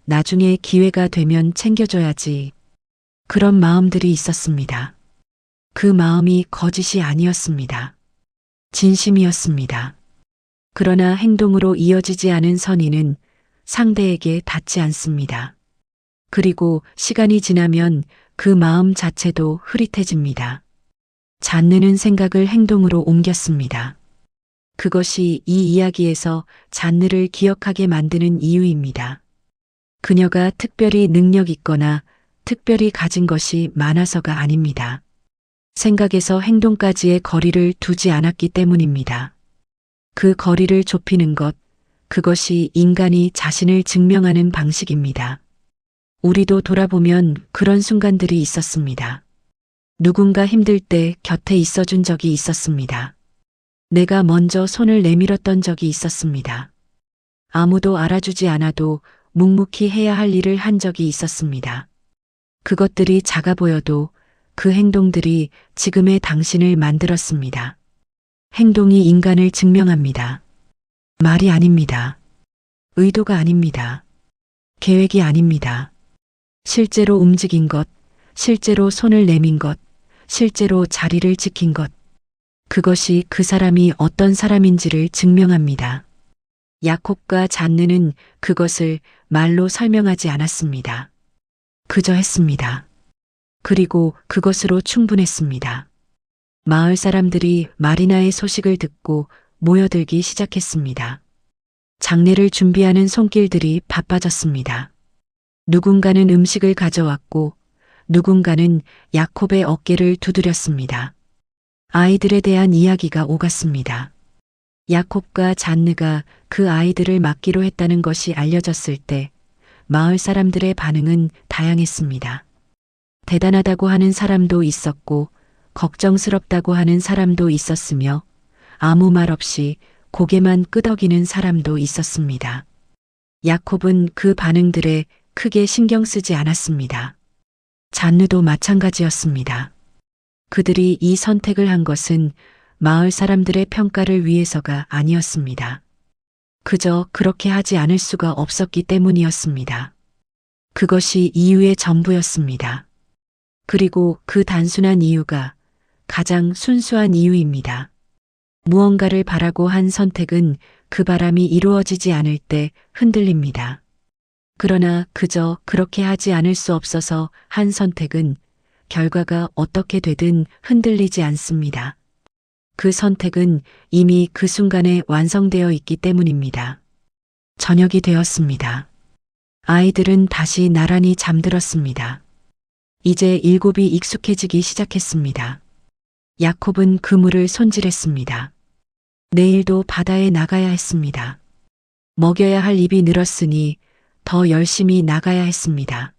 나중에 기회가 되면 챙겨줘야지. 그런 마음들이 있었습니다. 그 마음이 거짓이 아니었습니다. 진심이었습니다. 그러나 행동으로 이어지지 않은 선의는 상대에게 닿지 않습니다. 그리고 시간이 지나면 그 마음 자체도 흐릿해집니다. 잔느는 생각을 행동으로 옮겼습니다. 그것이 이 이야기에서 잔느를 기억하게 만드는 이유입니다. 그녀가 특별히 능력 있거나 특별히 가진 것이 많아서가 아닙니다. 생각에서 행동까지의 거리를 두지 않았기 때문입니다. 그 거리를 좁히는 것, 그것이 인간이 자신을 증명하는 방식입니다. 우리도 돌아보면 그런 순간들이 있었습니다. 누군가 힘들 때 곁에 있어준 적이 있었습니다. 내가 먼저 손을 내밀었던 적이 있었습니다. 아무도 알아주지 않아도 묵묵히 해야 할 일을 한 적이 있었습니다. 그것들이 작아 보여도 그 행동들이 지금의 당신을 만들었습니다. 행동이 인간을 증명합니다. 말이 아닙니다. 의도가 아닙니다. 계획이 아닙니다. 실제로 움직인 것, 실제로 손을 내민 것, 실제로 자리를 지킨 것. 그것이 그 사람이 어떤 사람인지를 증명합니다. 야콥과 잔느는 그것을 말로 설명하지 않았습니다. 그저 했습니다. 그리고 그것으로 충분했습니다. 마을 사람들이 마리나의 소식을 듣고 모여들기 시작했습니다. 장례를 준비하는 손길들이 바빠졌습니다. 누군가는 음식을 가져왔고 누군가는 야콥의 어깨를 두드렸습니다. 아이들에 대한 이야기가 오갔습니다. 야콥과 잔느가 그 아이들을 맡기로 했다는 것이 알려졌을 때 마을 사람들의 반응은 다양했습니다. 대단하다고 하는 사람도 있었고 걱정스럽다고 하는 사람도 있었으며 아무 말 없이 고개만 끄덕이는 사람도 있었습니다. 야콥은 그 반응들에 크게 신경 쓰지 않았습니다. 잔느도 마찬가지였습니다. 그들이 이 선택을 한 것은 마을 사람들의 평가를 위해서가 아니었습니다. 그저 그렇게 하지 않을 수가 없었기 때문이었습니다. 그것이 이유의 전부였습니다. 그리고 그 단순한 이유가 가장 순수한 이유입니다. 무언가를 바라고 한 선택은 그 바람이 이루어지지 않을 때 흔들립니다. 그러나 그저 그렇게 하지 않을 수 없어서 한 선택은 결과가 어떻게 되든 흔들리지 않습니다. 그 선택은 이미 그 순간에 완성되어 있기 때문입니다. 저녁이 되었습니다. 아이들은 다시 나란히 잠들었습니다. 이제 일곱이 익숙해지기 시작했습니다. 야콥은 그물을 손질했습니다. 내일도 바다에 나가야 했습니다. 먹여야 할 입이 늘었으니 더 열심히 나가야 했습니다.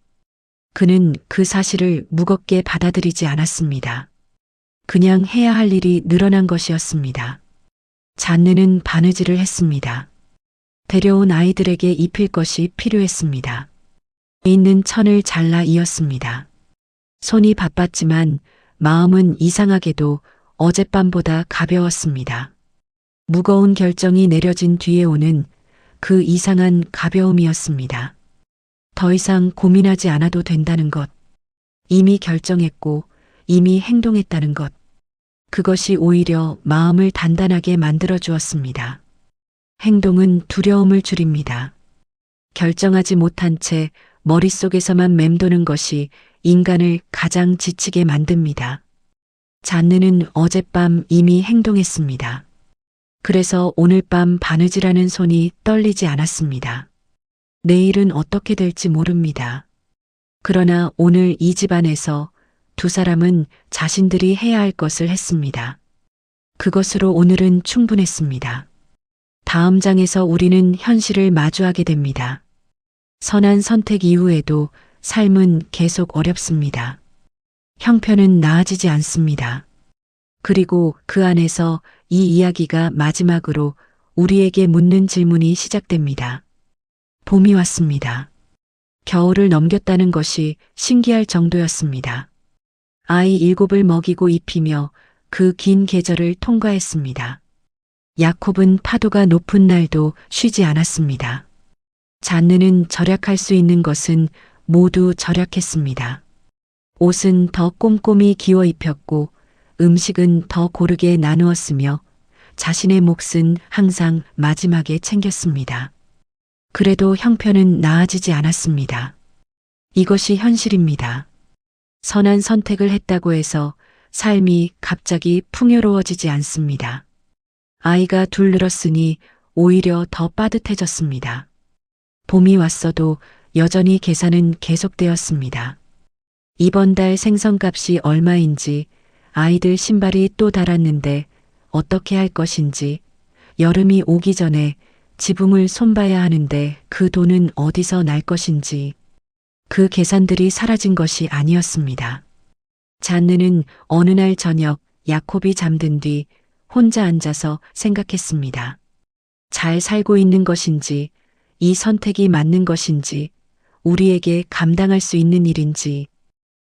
그는 그 사실을 무겁게 받아들이지 않았습니다. 그냥 해야 할 일이 늘어난 것이었습니다. 잔느는 바느질을 했습니다. 데려온 아이들에게 입힐 것이 필요했습니다. 있는 천을 잘라 이었습니다. 손이 바빴지만 마음은 이상하게도 어젯밤보다 가벼웠습니다. 무거운 결정이 내려진 뒤에 오는 그 이상한 가벼움이었습니다. 더 이상 고민하지 않아도 된다는 것. 이미 결정했고 이미 행동했다는 것. 그것이 오히려 마음을 단단하게 만들어 주었습니다. 행동은 두려움을 줄입니다. 결정하지 못한 채 머릿속에서만 맴도는 것이 인간을 가장 지치게 만듭니다. 잔느는 어젯밤 이미 행동했습니다. 그래서 오늘 밤 바느질하는 손이 떨리지 않았습니다. 내일은 어떻게 될지 모릅니다. 그러나 오늘 이 집안에서 두 사람은 자신들이 해야 할 것을 했습니다. 그것으로 오늘은 충분했습니다. 다음 장에서 우리는 현실을 마주하게 됩니다. 선한 선택 이후에도 삶은 계속 어렵습니다. 형편은 나아지지 않습니다. 그리고 그 안에서 이 이야기가 마지막으로 우리에게 묻는 질문이 시작됩니다. 봄이 왔습니다. 겨울을 넘겼다는 것이 신기할 정도였습니다. 아이 7을 먹이고 입히며 그 긴 계절을 통과했습니다. 야콥은 파도가 높은 날도 쉬지 않았습니다. 잔느는 절약할 수 있는 것은 모두 절약했습니다. 옷은 더 꼼꼼히 기워 입혔고 음식은 더 고르게 나누었으며 자신의 몫은 항상 마지막에 챙겼습니다. 그래도 형편은 나아지지 않았습니다. 이것이 현실입니다. 선한 선택을 했다고 해서 삶이 갑자기 풍요로워지지 않습니다. 아이가 둘 늘었으니 오히려 더 빠듯해졌습니다. 봄이 왔어도 여전히 계산은 계속되었습니다. 이번 달 생선값이 얼마인지, 아이들 신발이 또 달았는데 어떻게 할 것인지, 여름이 오기 전에 지붕을 손봐야 하는데 그 돈은 어디서 날 것인지, 그 계산들이 사라진 것이 아니었습니다. 잔느는 어느 날 저녁 야콥이 잠든 뒤 혼자 앉아서 생각했습니다. 잘 살고 있는 것인지, 이 선택이 맞는 것인지, 우리에게 감당할 수 있는 일인지,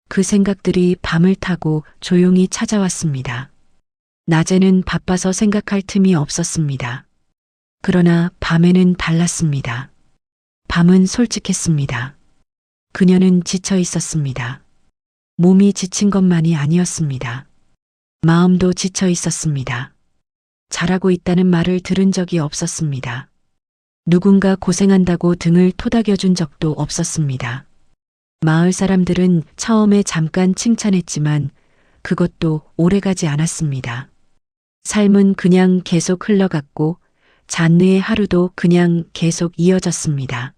그 생각들이 밤을 타고 조용히 찾아왔습니다. 낮에는 바빠서 생각할 틈이 없었습니다. 그러나 밤에는 달랐습니다. 밤은 솔직했습니다. 그녀는 지쳐 있었습니다. 몸이 지친 것만이 아니었습니다. 마음도 지쳐 있었습니다. 잘하고 있다는 말을 들은 적이 없었습니다. 누군가 고생한다고 등을 토닥여준 적도 없었습니다. 마을 사람들은 처음에 잠깐 칭찬했지만 그것도 오래가지 않았습니다. 삶은 그냥 계속 흘러갔고 잔느의 하루도 그냥 계속 이어졌습니다.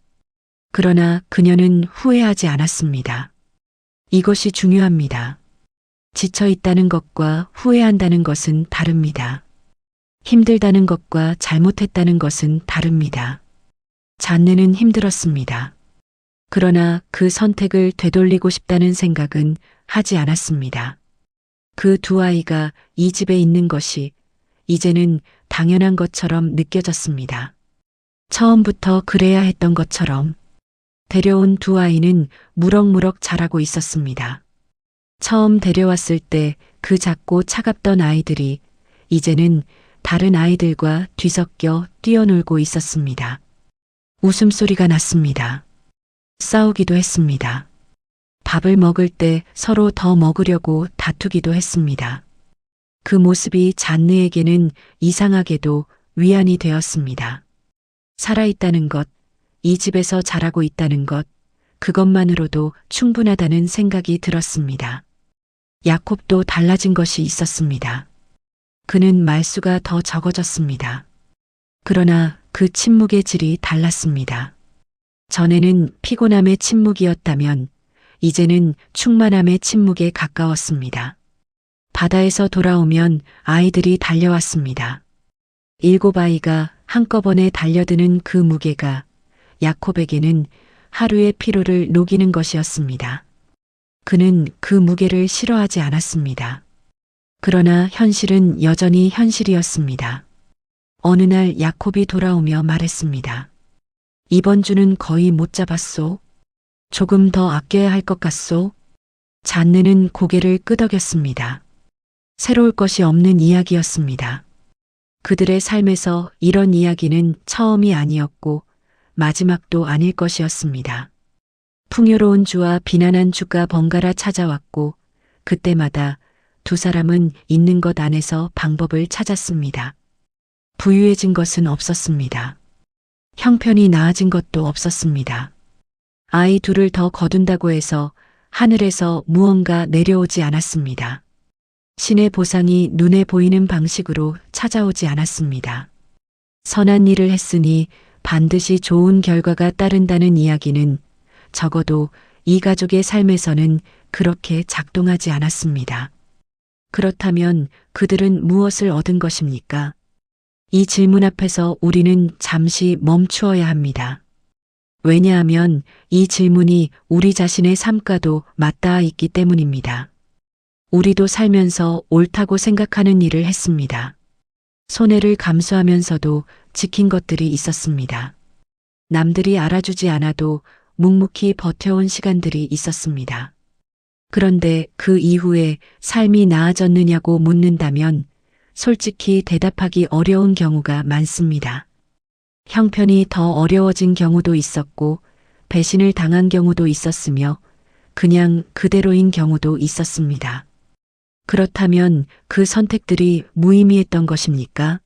그러나 그녀는 후회하지 않았습니다. 이것이 중요합니다. 지쳐 있다는 것과 후회한다는 것은 다릅니다. 힘들다는 것과 잘못했다는 것은 다릅니다. 잔느는 힘들었습니다. 그러나 그 선택을 되돌리고 싶다는 생각은 하지 않았습니다. 그 두 아이가 이 집에 있는 것이 이제는 당연한 것처럼 느껴졌습니다. 처음부터 그래야 했던 것처럼 데려온 두 아이는 무럭무럭 자라고 있었습니다. 처음 데려왔을 때 그 작고 차갑던 아이들이 이제는 다른 아이들과 뒤섞여 뛰어놀고 있었습니다. 웃음소리가 났습니다. 싸우기도 했습니다. 밥을 먹을 때 서로 더 먹으려고 다투기도 했습니다. 그 모습이 잔느에게는 이상하게도 위안이 되었습니다. 살아있다는 것, 이 집에서 자라고 있다는 것, 그것만으로도 충분하다는 생각이 들었습니다. 야콥도 달라진 것이 있었습니다. 그는 말수가 더 적어졌습니다. 그러나 그 침묵의 질이 달랐습니다. 전에는 피곤함의 침묵이었다면 이제는 충만함의 침묵에 가까웠습니다. 바다에서 돌아오면 아이들이 달려왔습니다. 7 아이가 한꺼번에 달려드는 그 무게가 야콥에게는 하루의 피로를 녹이는 것이었습니다. 그는 그 무게를 싫어하지 않았습니다. 그러나 현실은 여전히 현실이었습니다. 어느 날 야콥이 돌아오며 말했습니다. 이번 주는 거의 못 잡았소. 조금 더 아껴야 할 것 같소. 잔느는 고개를 끄덕였습니다. 새로울 것이 없는 이야기였습니다. 그들의 삶에서 이런 이야기는 처음이 아니었고 마지막도 아닐 것이었습니다. 풍요로운 주와 비난한 주가 번갈아 찾아왔고 그때마다 두 사람은 있는 것 안에서 방법을 찾았습니다. 부유해진 것은 없었습니다. 형편이 나아진 것도 없었습니다. 아이 둘을 더 거둔다고 해서 하늘에서 무언가 내려오지 않았습니다. 신의 보상이 눈에 보이는 방식으로 찾아오지 않았습니다. 선한 일을 했으니 반드시 좋은 결과가 따른다는 이야기는 적어도 이 가족의 삶에서는 그렇게 작동하지 않았습니다. 그렇다면 그들은 무엇을 얻은 것입니까? 이 질문 앞에서 우리는 잠시 멈추어야 합니다. 왜냐하면 이 질문이 우리 자신의 삶과도 맞닿아 있기 때문입니다. 우리도 살면서 옳다고 생각하는 일을 했습니다. 손해를 감수하면서도 지킨 것들이 있었습니다. 남들이 알아주지 않아도 묵묵히 버텨온 시간들이 있었습니다. 그런데 그 이후에 삶이 나아졌느냐고 묻는다면 솔직히 대답하기 어려운 경우가 많습니다. 형편이 더 어려워진 경우도 있었고 배신을 당한 경우도 있었으며 그냥 그대로인 경우도 있었습니다. 그렇다면 그 선택들이 무의미했던 것입니까?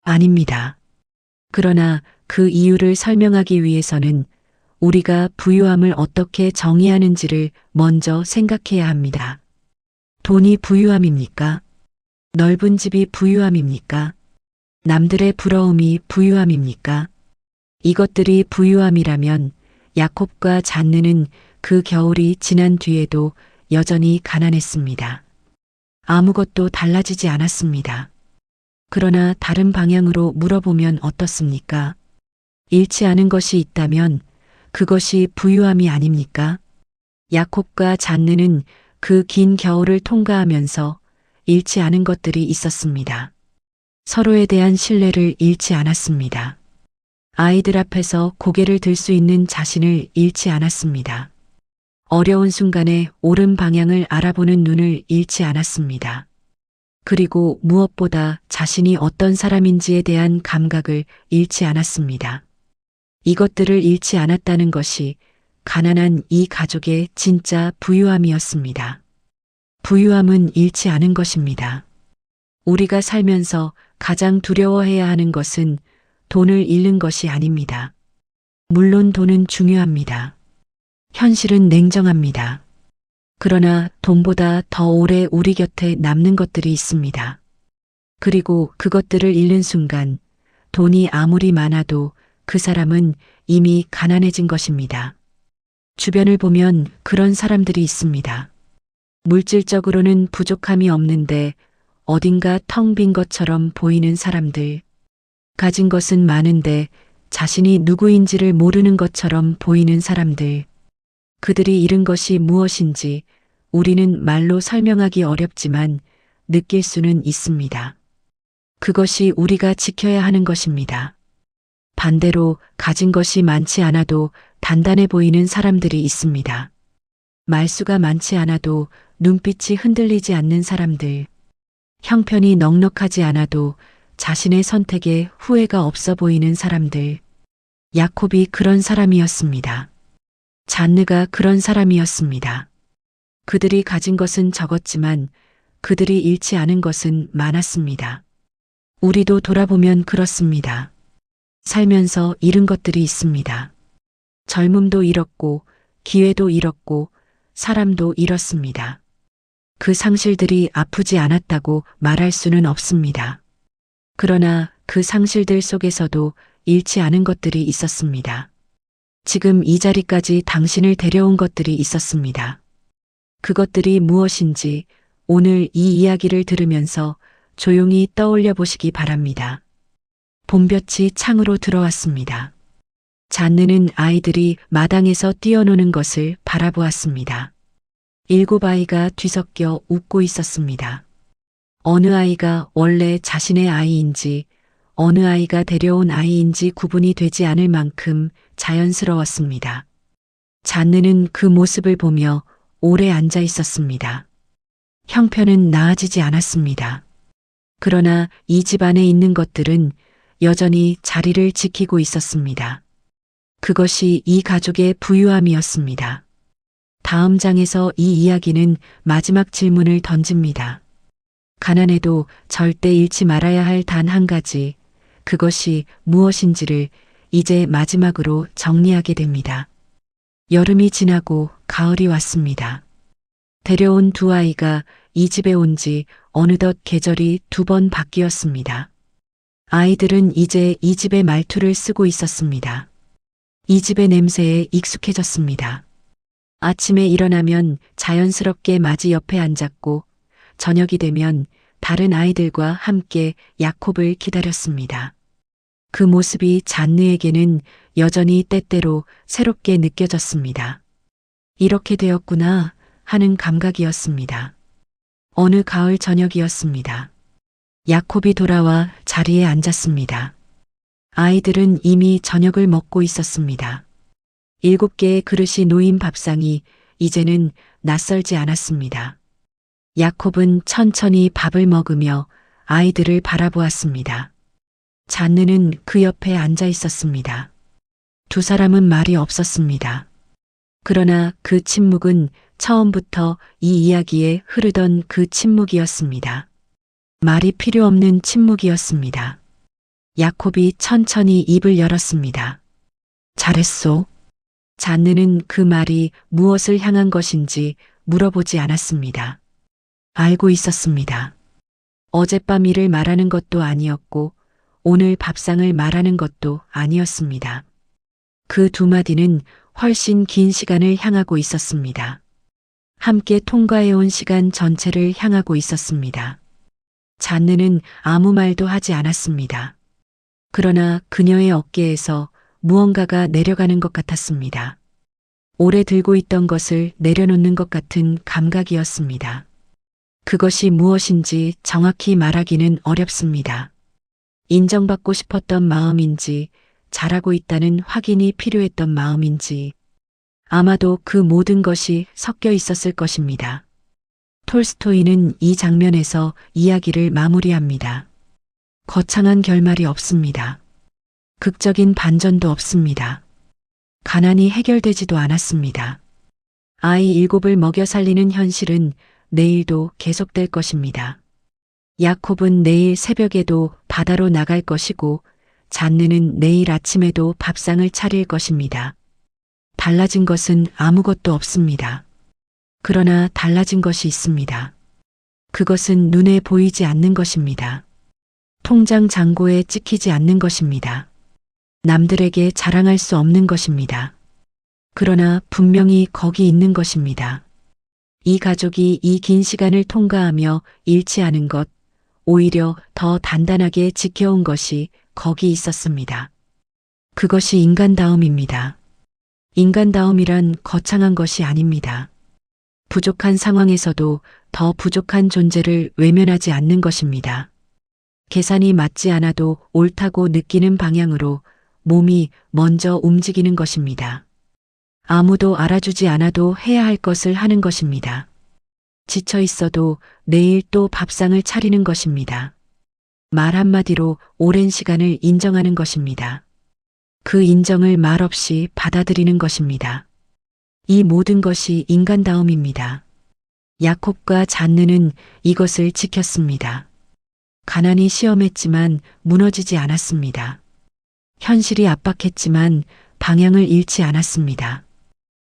아닙니다. 그러나 그 이유를 설명하기 위해서는 우리가 부유함을 어떻게 정의하는지를 먼저 생각해야 합니다. 돈이 부유함입니까? 넓은 집이 부유함입니까? 남들의 부러움이 부유함입니까? 이것들이 부유함이라면 야콥과 잔느는 그 겨울이 지난 뒤에도 여전히 가난했습니다. 아무것도 달라지지 않았습니다. 그러나 다른 방향으로 물어보면 어떻습니까? 잃지 않은 것이 있다면 그것이 부유함이 아닙니까? 야콥과 잔느는 그 긴 겨울을 통과하면서 잃지 않은 것들이 있었습니다. 서로에 대한 신뢰를 잃지 않았습니다. 아이들 앞에서 고개를 들 수 있는 자신을 잃지 않았습니다. 어려운 순간에 옳은 방향을 알아보는 눈을 잃지 않았습니다. 그리고 무엇보다 자신이 어떤 사람인지에 대한 감각을 잃지 않았습니다. 이것들을 잃지 않았다는 것이 가난한 이 가족의 진짜 부유함이었습니다. 부유함은 잃지 않은 것입니다. 우리가 살면서 가장 두려워해야 하는 것은 돈을 잃는 것이 아닙니다. 물론 돈은 중요합니다. 현실은 냉정합니다. 그러나 돈보다 더 오래 우리 곁에 남는 것들이 있습니다. 그리고 그것들을 잃는 순간 돈이 아무리 많아도 그 사람은 이미 가난해진 것입니다. 주변을 보면 그런 사람들이 있습니다. 물질적으로는 부족함이 없는데 어딘가 텅 빈 것처럼 보이는 사람들. 가진 것은 많은데 자신이 누구인지를 모르는 것처럼 보이는 사람들. 그들이 잃은 것이 무엇인지 우리는 말로 설명하기 어렵지만 느낄 수는 있습니다. 그것이 우리가 지켜야 하는 것입니다. 반대로 가진 것이 많지 않아도 단단해 보이는 사람들이 있습니다. 말수가 많지 않아도 눈빛이 흔들리지 않는 사람들. 형편이 넉넉하지 않아도 자신의 선택에 후회가 없어 보이는 사람들. 야콥이 그런 사람이었습니다. 잔느가 그런 사람이었습니다. 그들이 가진 것은 적었지만 그들이 잃지 않은 것은 많았습니다. 우리도 돌아보면 그렇습니다. 살면서 잃은 것들이 있습니다. 젊음도 잃었고, 기회도 잃었고, 사람도 잃었습니다. 그 상실들이 아프지 않았다고 말할 수는 없습니다. 그러나 그 상실들 속에서도 잃지 않은 것들이 있었습니다. 지금 이 자리까지 당신을 데려온 것들이 있었습니다. 그것들이 무엇인지 오늘 이 이야기를 들으면서 조용히 떠올려 보시기 바랍니다. 봄볕이 창으로 들어왔습니다. 잔느는 아이들이 마당에서 뛰어노는 것을 바라보았습니다. 7 아이가 뒤섞여 웃고 있었습니다. 어느 아이가 원래 자신의 아이인지 어느 아이가 데려온 아이인지 구분이 되지 않을 만큼 자연스러웠습니다. 잔느는 그 모습을 보며 오래 앉아 있었습니다. 형편은 나아지지 않았습니다. 그러나 이 집 안에 있는 것들은 여전히 자리를 지키고 있었습니다. 그것이 이 가족의 부유함이었습니다. 다음 장에서 이 이야기는 마지막 질문을 던집니다. 가난해도 절대 잃지 말아야 할 단 한 가지, 그것이 무엇인지를 이제 마지막으로 정리하게 됩니다. 여름이 지나고 가을이 왔습니다. 데려온 2 아이가 이 집에 온 지 어느덧 계절이 2번 바뀌었습니다. 아이들은 이제 이 집의 말투를 쓰고 있었습니다. 이 집의 냄새에 익숙해졌습니다. 아침에 일어나면 자연스럽게 맞이 옆에 앉았고 저녁이 되면 다른 아이들과 함께 야콥을 기다렸습니다. 그 모습이 잔느에게는 여전히 때때로 새롭게 느껴졌습니다. 이렇게 되었구나 하는 감각이었습니다. 어느 가을 저녁이었습니다. 야콥이 돌아와 자리에 앉았습니다. 아이들은 이미 저녁을 먹고 있었습니다. 7개의 그릇이 놓인 밥상이 이제는 낯설지 않았습니다. 야콥은 천천히 밥을 먹으며 아이들을 바라보았습니다. 잔느는 그 옆에 앉아 있었습니다. 2 사람은 말이 없었습니다. 그러나 그 침묵은 처음부터 이 이야기에 흐르던 그 침묵이었습니다. 말이 필요 없는 침묵이었습니다. 야콥이 천천히 입을 열었습니다. 잘했소. 잔느는 그 말이 무엇을 향한 것인지 물어보지 않았습니다. 알고 있었습니다. 어젯밤 일을 말하는 것도 아니었고 오늘 밥상을 말하는 것도 아니었습니다. 그 2 마디는 훨씬 긴 시간을 향하고 있었습니다. 함께 통과해온 시간 전체를 향하고 있었습니다. 잔느는 아무 말도 하지 않았습니다. 그러나 그녀의 어깨에서 무언가가 내려가는 것 같았습니다. 오래 들고 있던 것을 내려놓는 것 같은 감각이었습니다. 그것이 무엇인지 정확히 말하기는 어렵습니다. 인정받고 싶었던 마음인지, 잘하고 있다는 확인이 필요했던 마음인지, 아마도 그 모든 것이 섞여 있었을 것입니다. 톨스토이는 이 장면에서 이야기를 마무리합니다. 거창한 결말이 없습니다. 극적인 반전도 없습니다. 가난이 해결되지도 않았습니다. 아이 7을 먹여 살리는 현실은 내일도 계속될 것입니다. 야콥은 내일 새벽에도 바다로 나갈 것이고 잔느는 내일 아침에도 밥상을 차릴 것입니다. 달라진 것은 아무것도 없습니다. 그러나 달라진 것이 있습니다. 그것은 눈에 보이지 않는 것입니다. 통장 잔고에 찍히지 않는 것입니다. 남들에게 자랑할 수 없는 것입니다. 그러나 분명히 거기 있는 것입니다. 이 가족이 이 긴 시간을 통과하며 잃지 않은 것, 오히려 더 단단하게 지켜온 것이 거기 있었습니다. 그것이 인간다움입니다. 인간다움이란 거창한 것이 아닙니다. 부족한 상황에서도 더 부족한 존재를 외면하지 않는 것입니다. 계산이 맞지 않아도 옳다고 느끼는 방향으로 몸이 먼저 움직이는 것입니다. 아무도 알아주지 않아도 해야 할 것을 하는 것입니다. 지쳐 있어도 내일 또 밥상을 차리는 것입니다. 말 한마디로 오랜 시간을 인정하는 것입니다. 그 인정을 말없이 받아들이는 것입니다. 이 모든 것이 인간다움입니다. 야콥과 잔느는 이것을 지켰습니다. 가난이 시험했지만 무너지지 않았습니다. 현실이 압박했지만 방향을 잃지 않았습니다.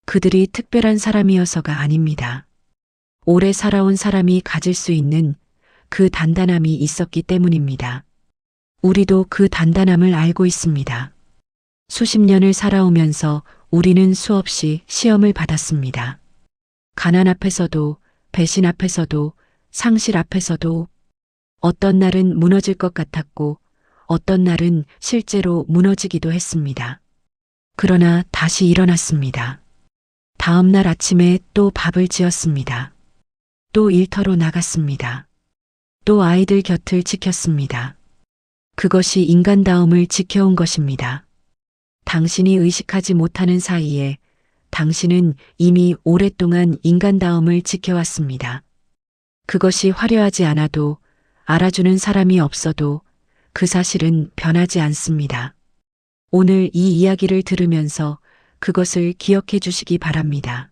그들이 특별한 사람이어서가 아닙니다. 오래 살아온 사람이 가질 수 있는 그 단단함이 있었기 때문입니다. 우리도 그 단단함을 알고 있습니다. 수십 년을 살아오면서 우리는 수없이 시험을 받았습니다. 가난 앞에서도, 배신 앞에서도, 상실 앞에서도 어떤 날은 무너질 것 같았고 어떤 날은 실제로 무너지기도 했습니다. 그러나 다시 일어났습니다. 다음 날 아침에 또 밥을 지었습니다. 또 일터로 나갔습니다. 또 아이들 곁을 지켰습니다. 그것이 인간다움을 지켜온 것입니다. 당신이 의식하지 못하는 사이에 당신은 이미 오랫동안 인간다움을 지켜왔습니다. 그것이 화려하지 않아도 알아주는 사람이 없어도 그 사실은 변하지 않습니다. 오늘 이 이야기를 들으면서 그것을 기억해 주시기 바랍니다.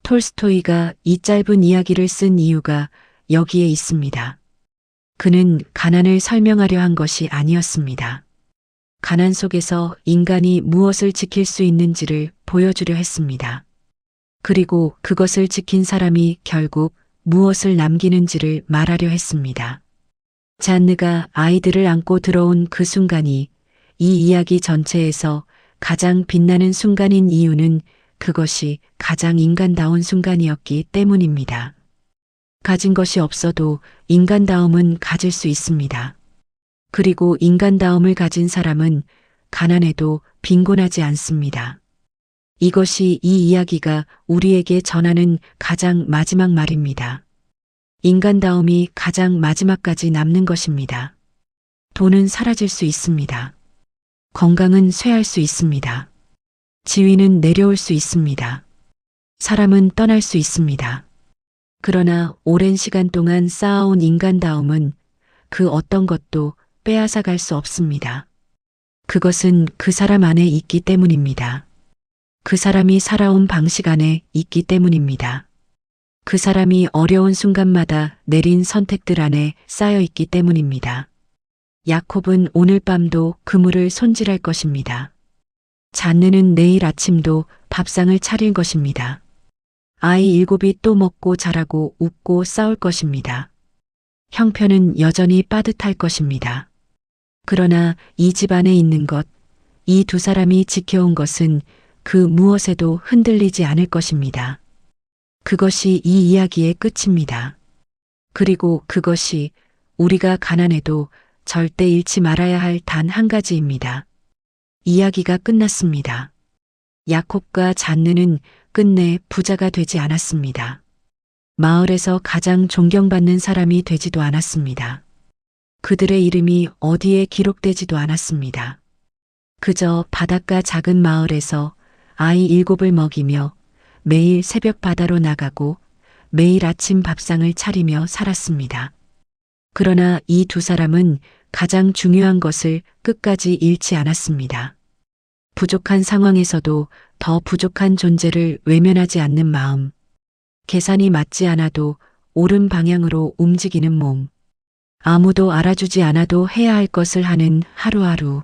톨스토이가 이 짧은 이야기를 쓴 이유가 여기에 있습니다. 그는 가난을 설명하려 한 것이 아니었습니다. 가난 속에서 인간이 무엇을 지킬 수 있는지를 보여주려 했습니다. 그리고 그것을 지킨 사람이 결국 무엇을 남기는지를 말하려 했습니다. 잔느가 아이들을 안고 들어온 그 순간이 이 이야기 전체에서 가장 빛나는 순간인 이유는 그것이 가장 인간다운 순간이었기 때문입니다. 가진 것이 없어도 인간다움은 가질 수 있습니다. 그리고 인간다움을 가진 사람은 가난해도 빈곤하지 않습니다. 이것이 이 이야기가 우리에게 전하는 가장 마지막 말입니다. 인간다움이 가장 마지막까지 남는 것입니다. 돈은 사라질 수 있습니다. 건강은 쇠할 수 있습니다. 지위는 내려올 수 있습니다. 사람은 떠날 수 있습니다. 그러나 오랜 시간 동안 쌓아온 인간다움은 그 어떤 것도 빼앗아 갈 수 없습니다. 그것은 그 사람 안에 있기 때문입니다. 그 사람이 살아온 방식 안에 있기 때문입니다. 그 사람이 어려운 순간마다 내린 선택들 안에 쌓여 있기 때문입니다. 야콥은 오늘 밤도 그물을 손질할 것입니다. 잔느는 내일 아침도 밥상을 차릴 것입니다. 아이 7이 또 먹고 자라고 웃고 싸울 것입니다. 형편은 여전히 빠듯할 것입니다. 그러나 이 집 안에 있는 것, 이 두 사람이 지켜온 것은 그 무엇에도 흔들리지 않을 것입니다. 그것이 이 이야기의 끝입니다. 그리고 그것이 우리가 가난해도 절대 잃지 말아야 할 단 한 가지입니다. 이야기가 끝났습니다. 야콥과 잔느는 끝내 부자가 되지 않았습니다. 마을에서 가장 존경받는 사람이 되지도 않았습니다. 그들의 이름이 어디에 기록되지도 않았습니다. 그저 바닷가 작은 마을에서 아이 7을 먹이며 매일 새벽 바다로 나가고 매일 아침 밥상을 차리며 살았습니다. 그러나 이 두 사람은 가장 중요한 것을 끝까지 잃지 않았습니다. 부족한 상황에서도 더 부족한 존재를 외면하지 않는 마음, 계산이 맞지 않아도 옳은 방향으로 움직이는 몸, 아무도 알아주지 않아도 해야 할 것을 하는 하루하루.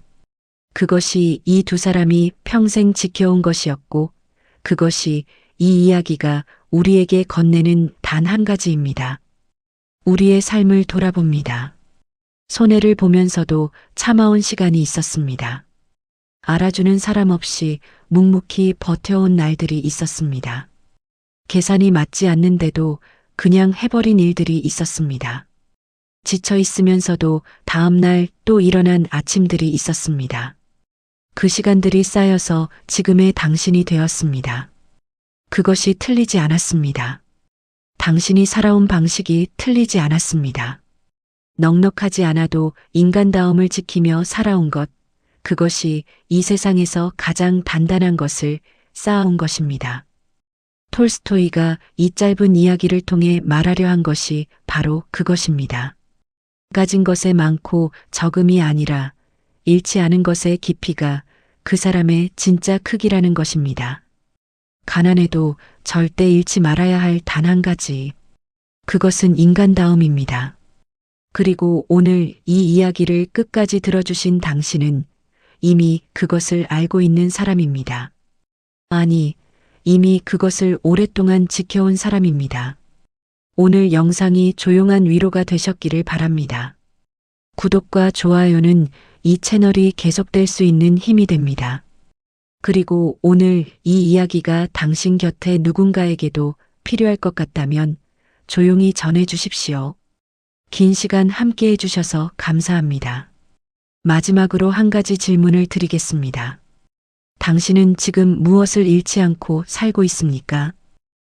그것이 이 두 사람이 평생 지켜온 것이었고, 그것이 이 이야기가 우리에게 건네는 단 한 가지입니다. 우리의 삶을 돌아봅니다. 손해를 보면서도 참아온 시간이 있었습니다. 알아주는 사람 없이 묵묵히 버텨온 날들이 있었습니다. 계산이 맞지 않는데도 그냥 해버린 일들이 있었습니다. 지쳐 있으면서도 다음날 또 일어난 아침들이 있었습니다. 그 시간들이 쌓여서 지금의 당신이 되었습니다. 그것이 틀리지 않았습니다. 당신이 살아온 방식이 틀리지 않았습니다. 넉넉하지 않아도 인간다움을 지키며 살아온 것, 그것이 이 세상에서 가장 단단한 것을 쌓아온 것입니다. 톨스토이가 이 짧은 이야기를 통해 말하려 한 것이 바로 그것입니다. 가진 것의 많고 적음이 아니라 잃지 않은 것의 깊이가 그 사람의 진짜 크기라는 것입니다. 가난해도 절대 잃지 말아야 할 단 한 가지. 그것은 인간다움입니다. 그리고 오늘 이 이야기를 끝까지 들어주신 당신은 이미 그것을 알고 있는 사람입니다. 아니, 이미 그것을 오랫동안 지켜온 사람입니다. 오늘 영상이 조용한 위로가 되셨기를 바랍니다. 구독과 좋아요는 이 채널이 계속될 수 있는 힘이 됩니다. 그리고 오늘 이 이야기가 당신 곁에 누군가에게도 필요할 것 같다면 조용히 전해 주십시오. 긴 시간 함께 해주셔서 감사합니다. 마지막으로 한 가지 질문을 드리겠습니다. 당신은 지금 무엇을 잃지 않고 살고 있습니까?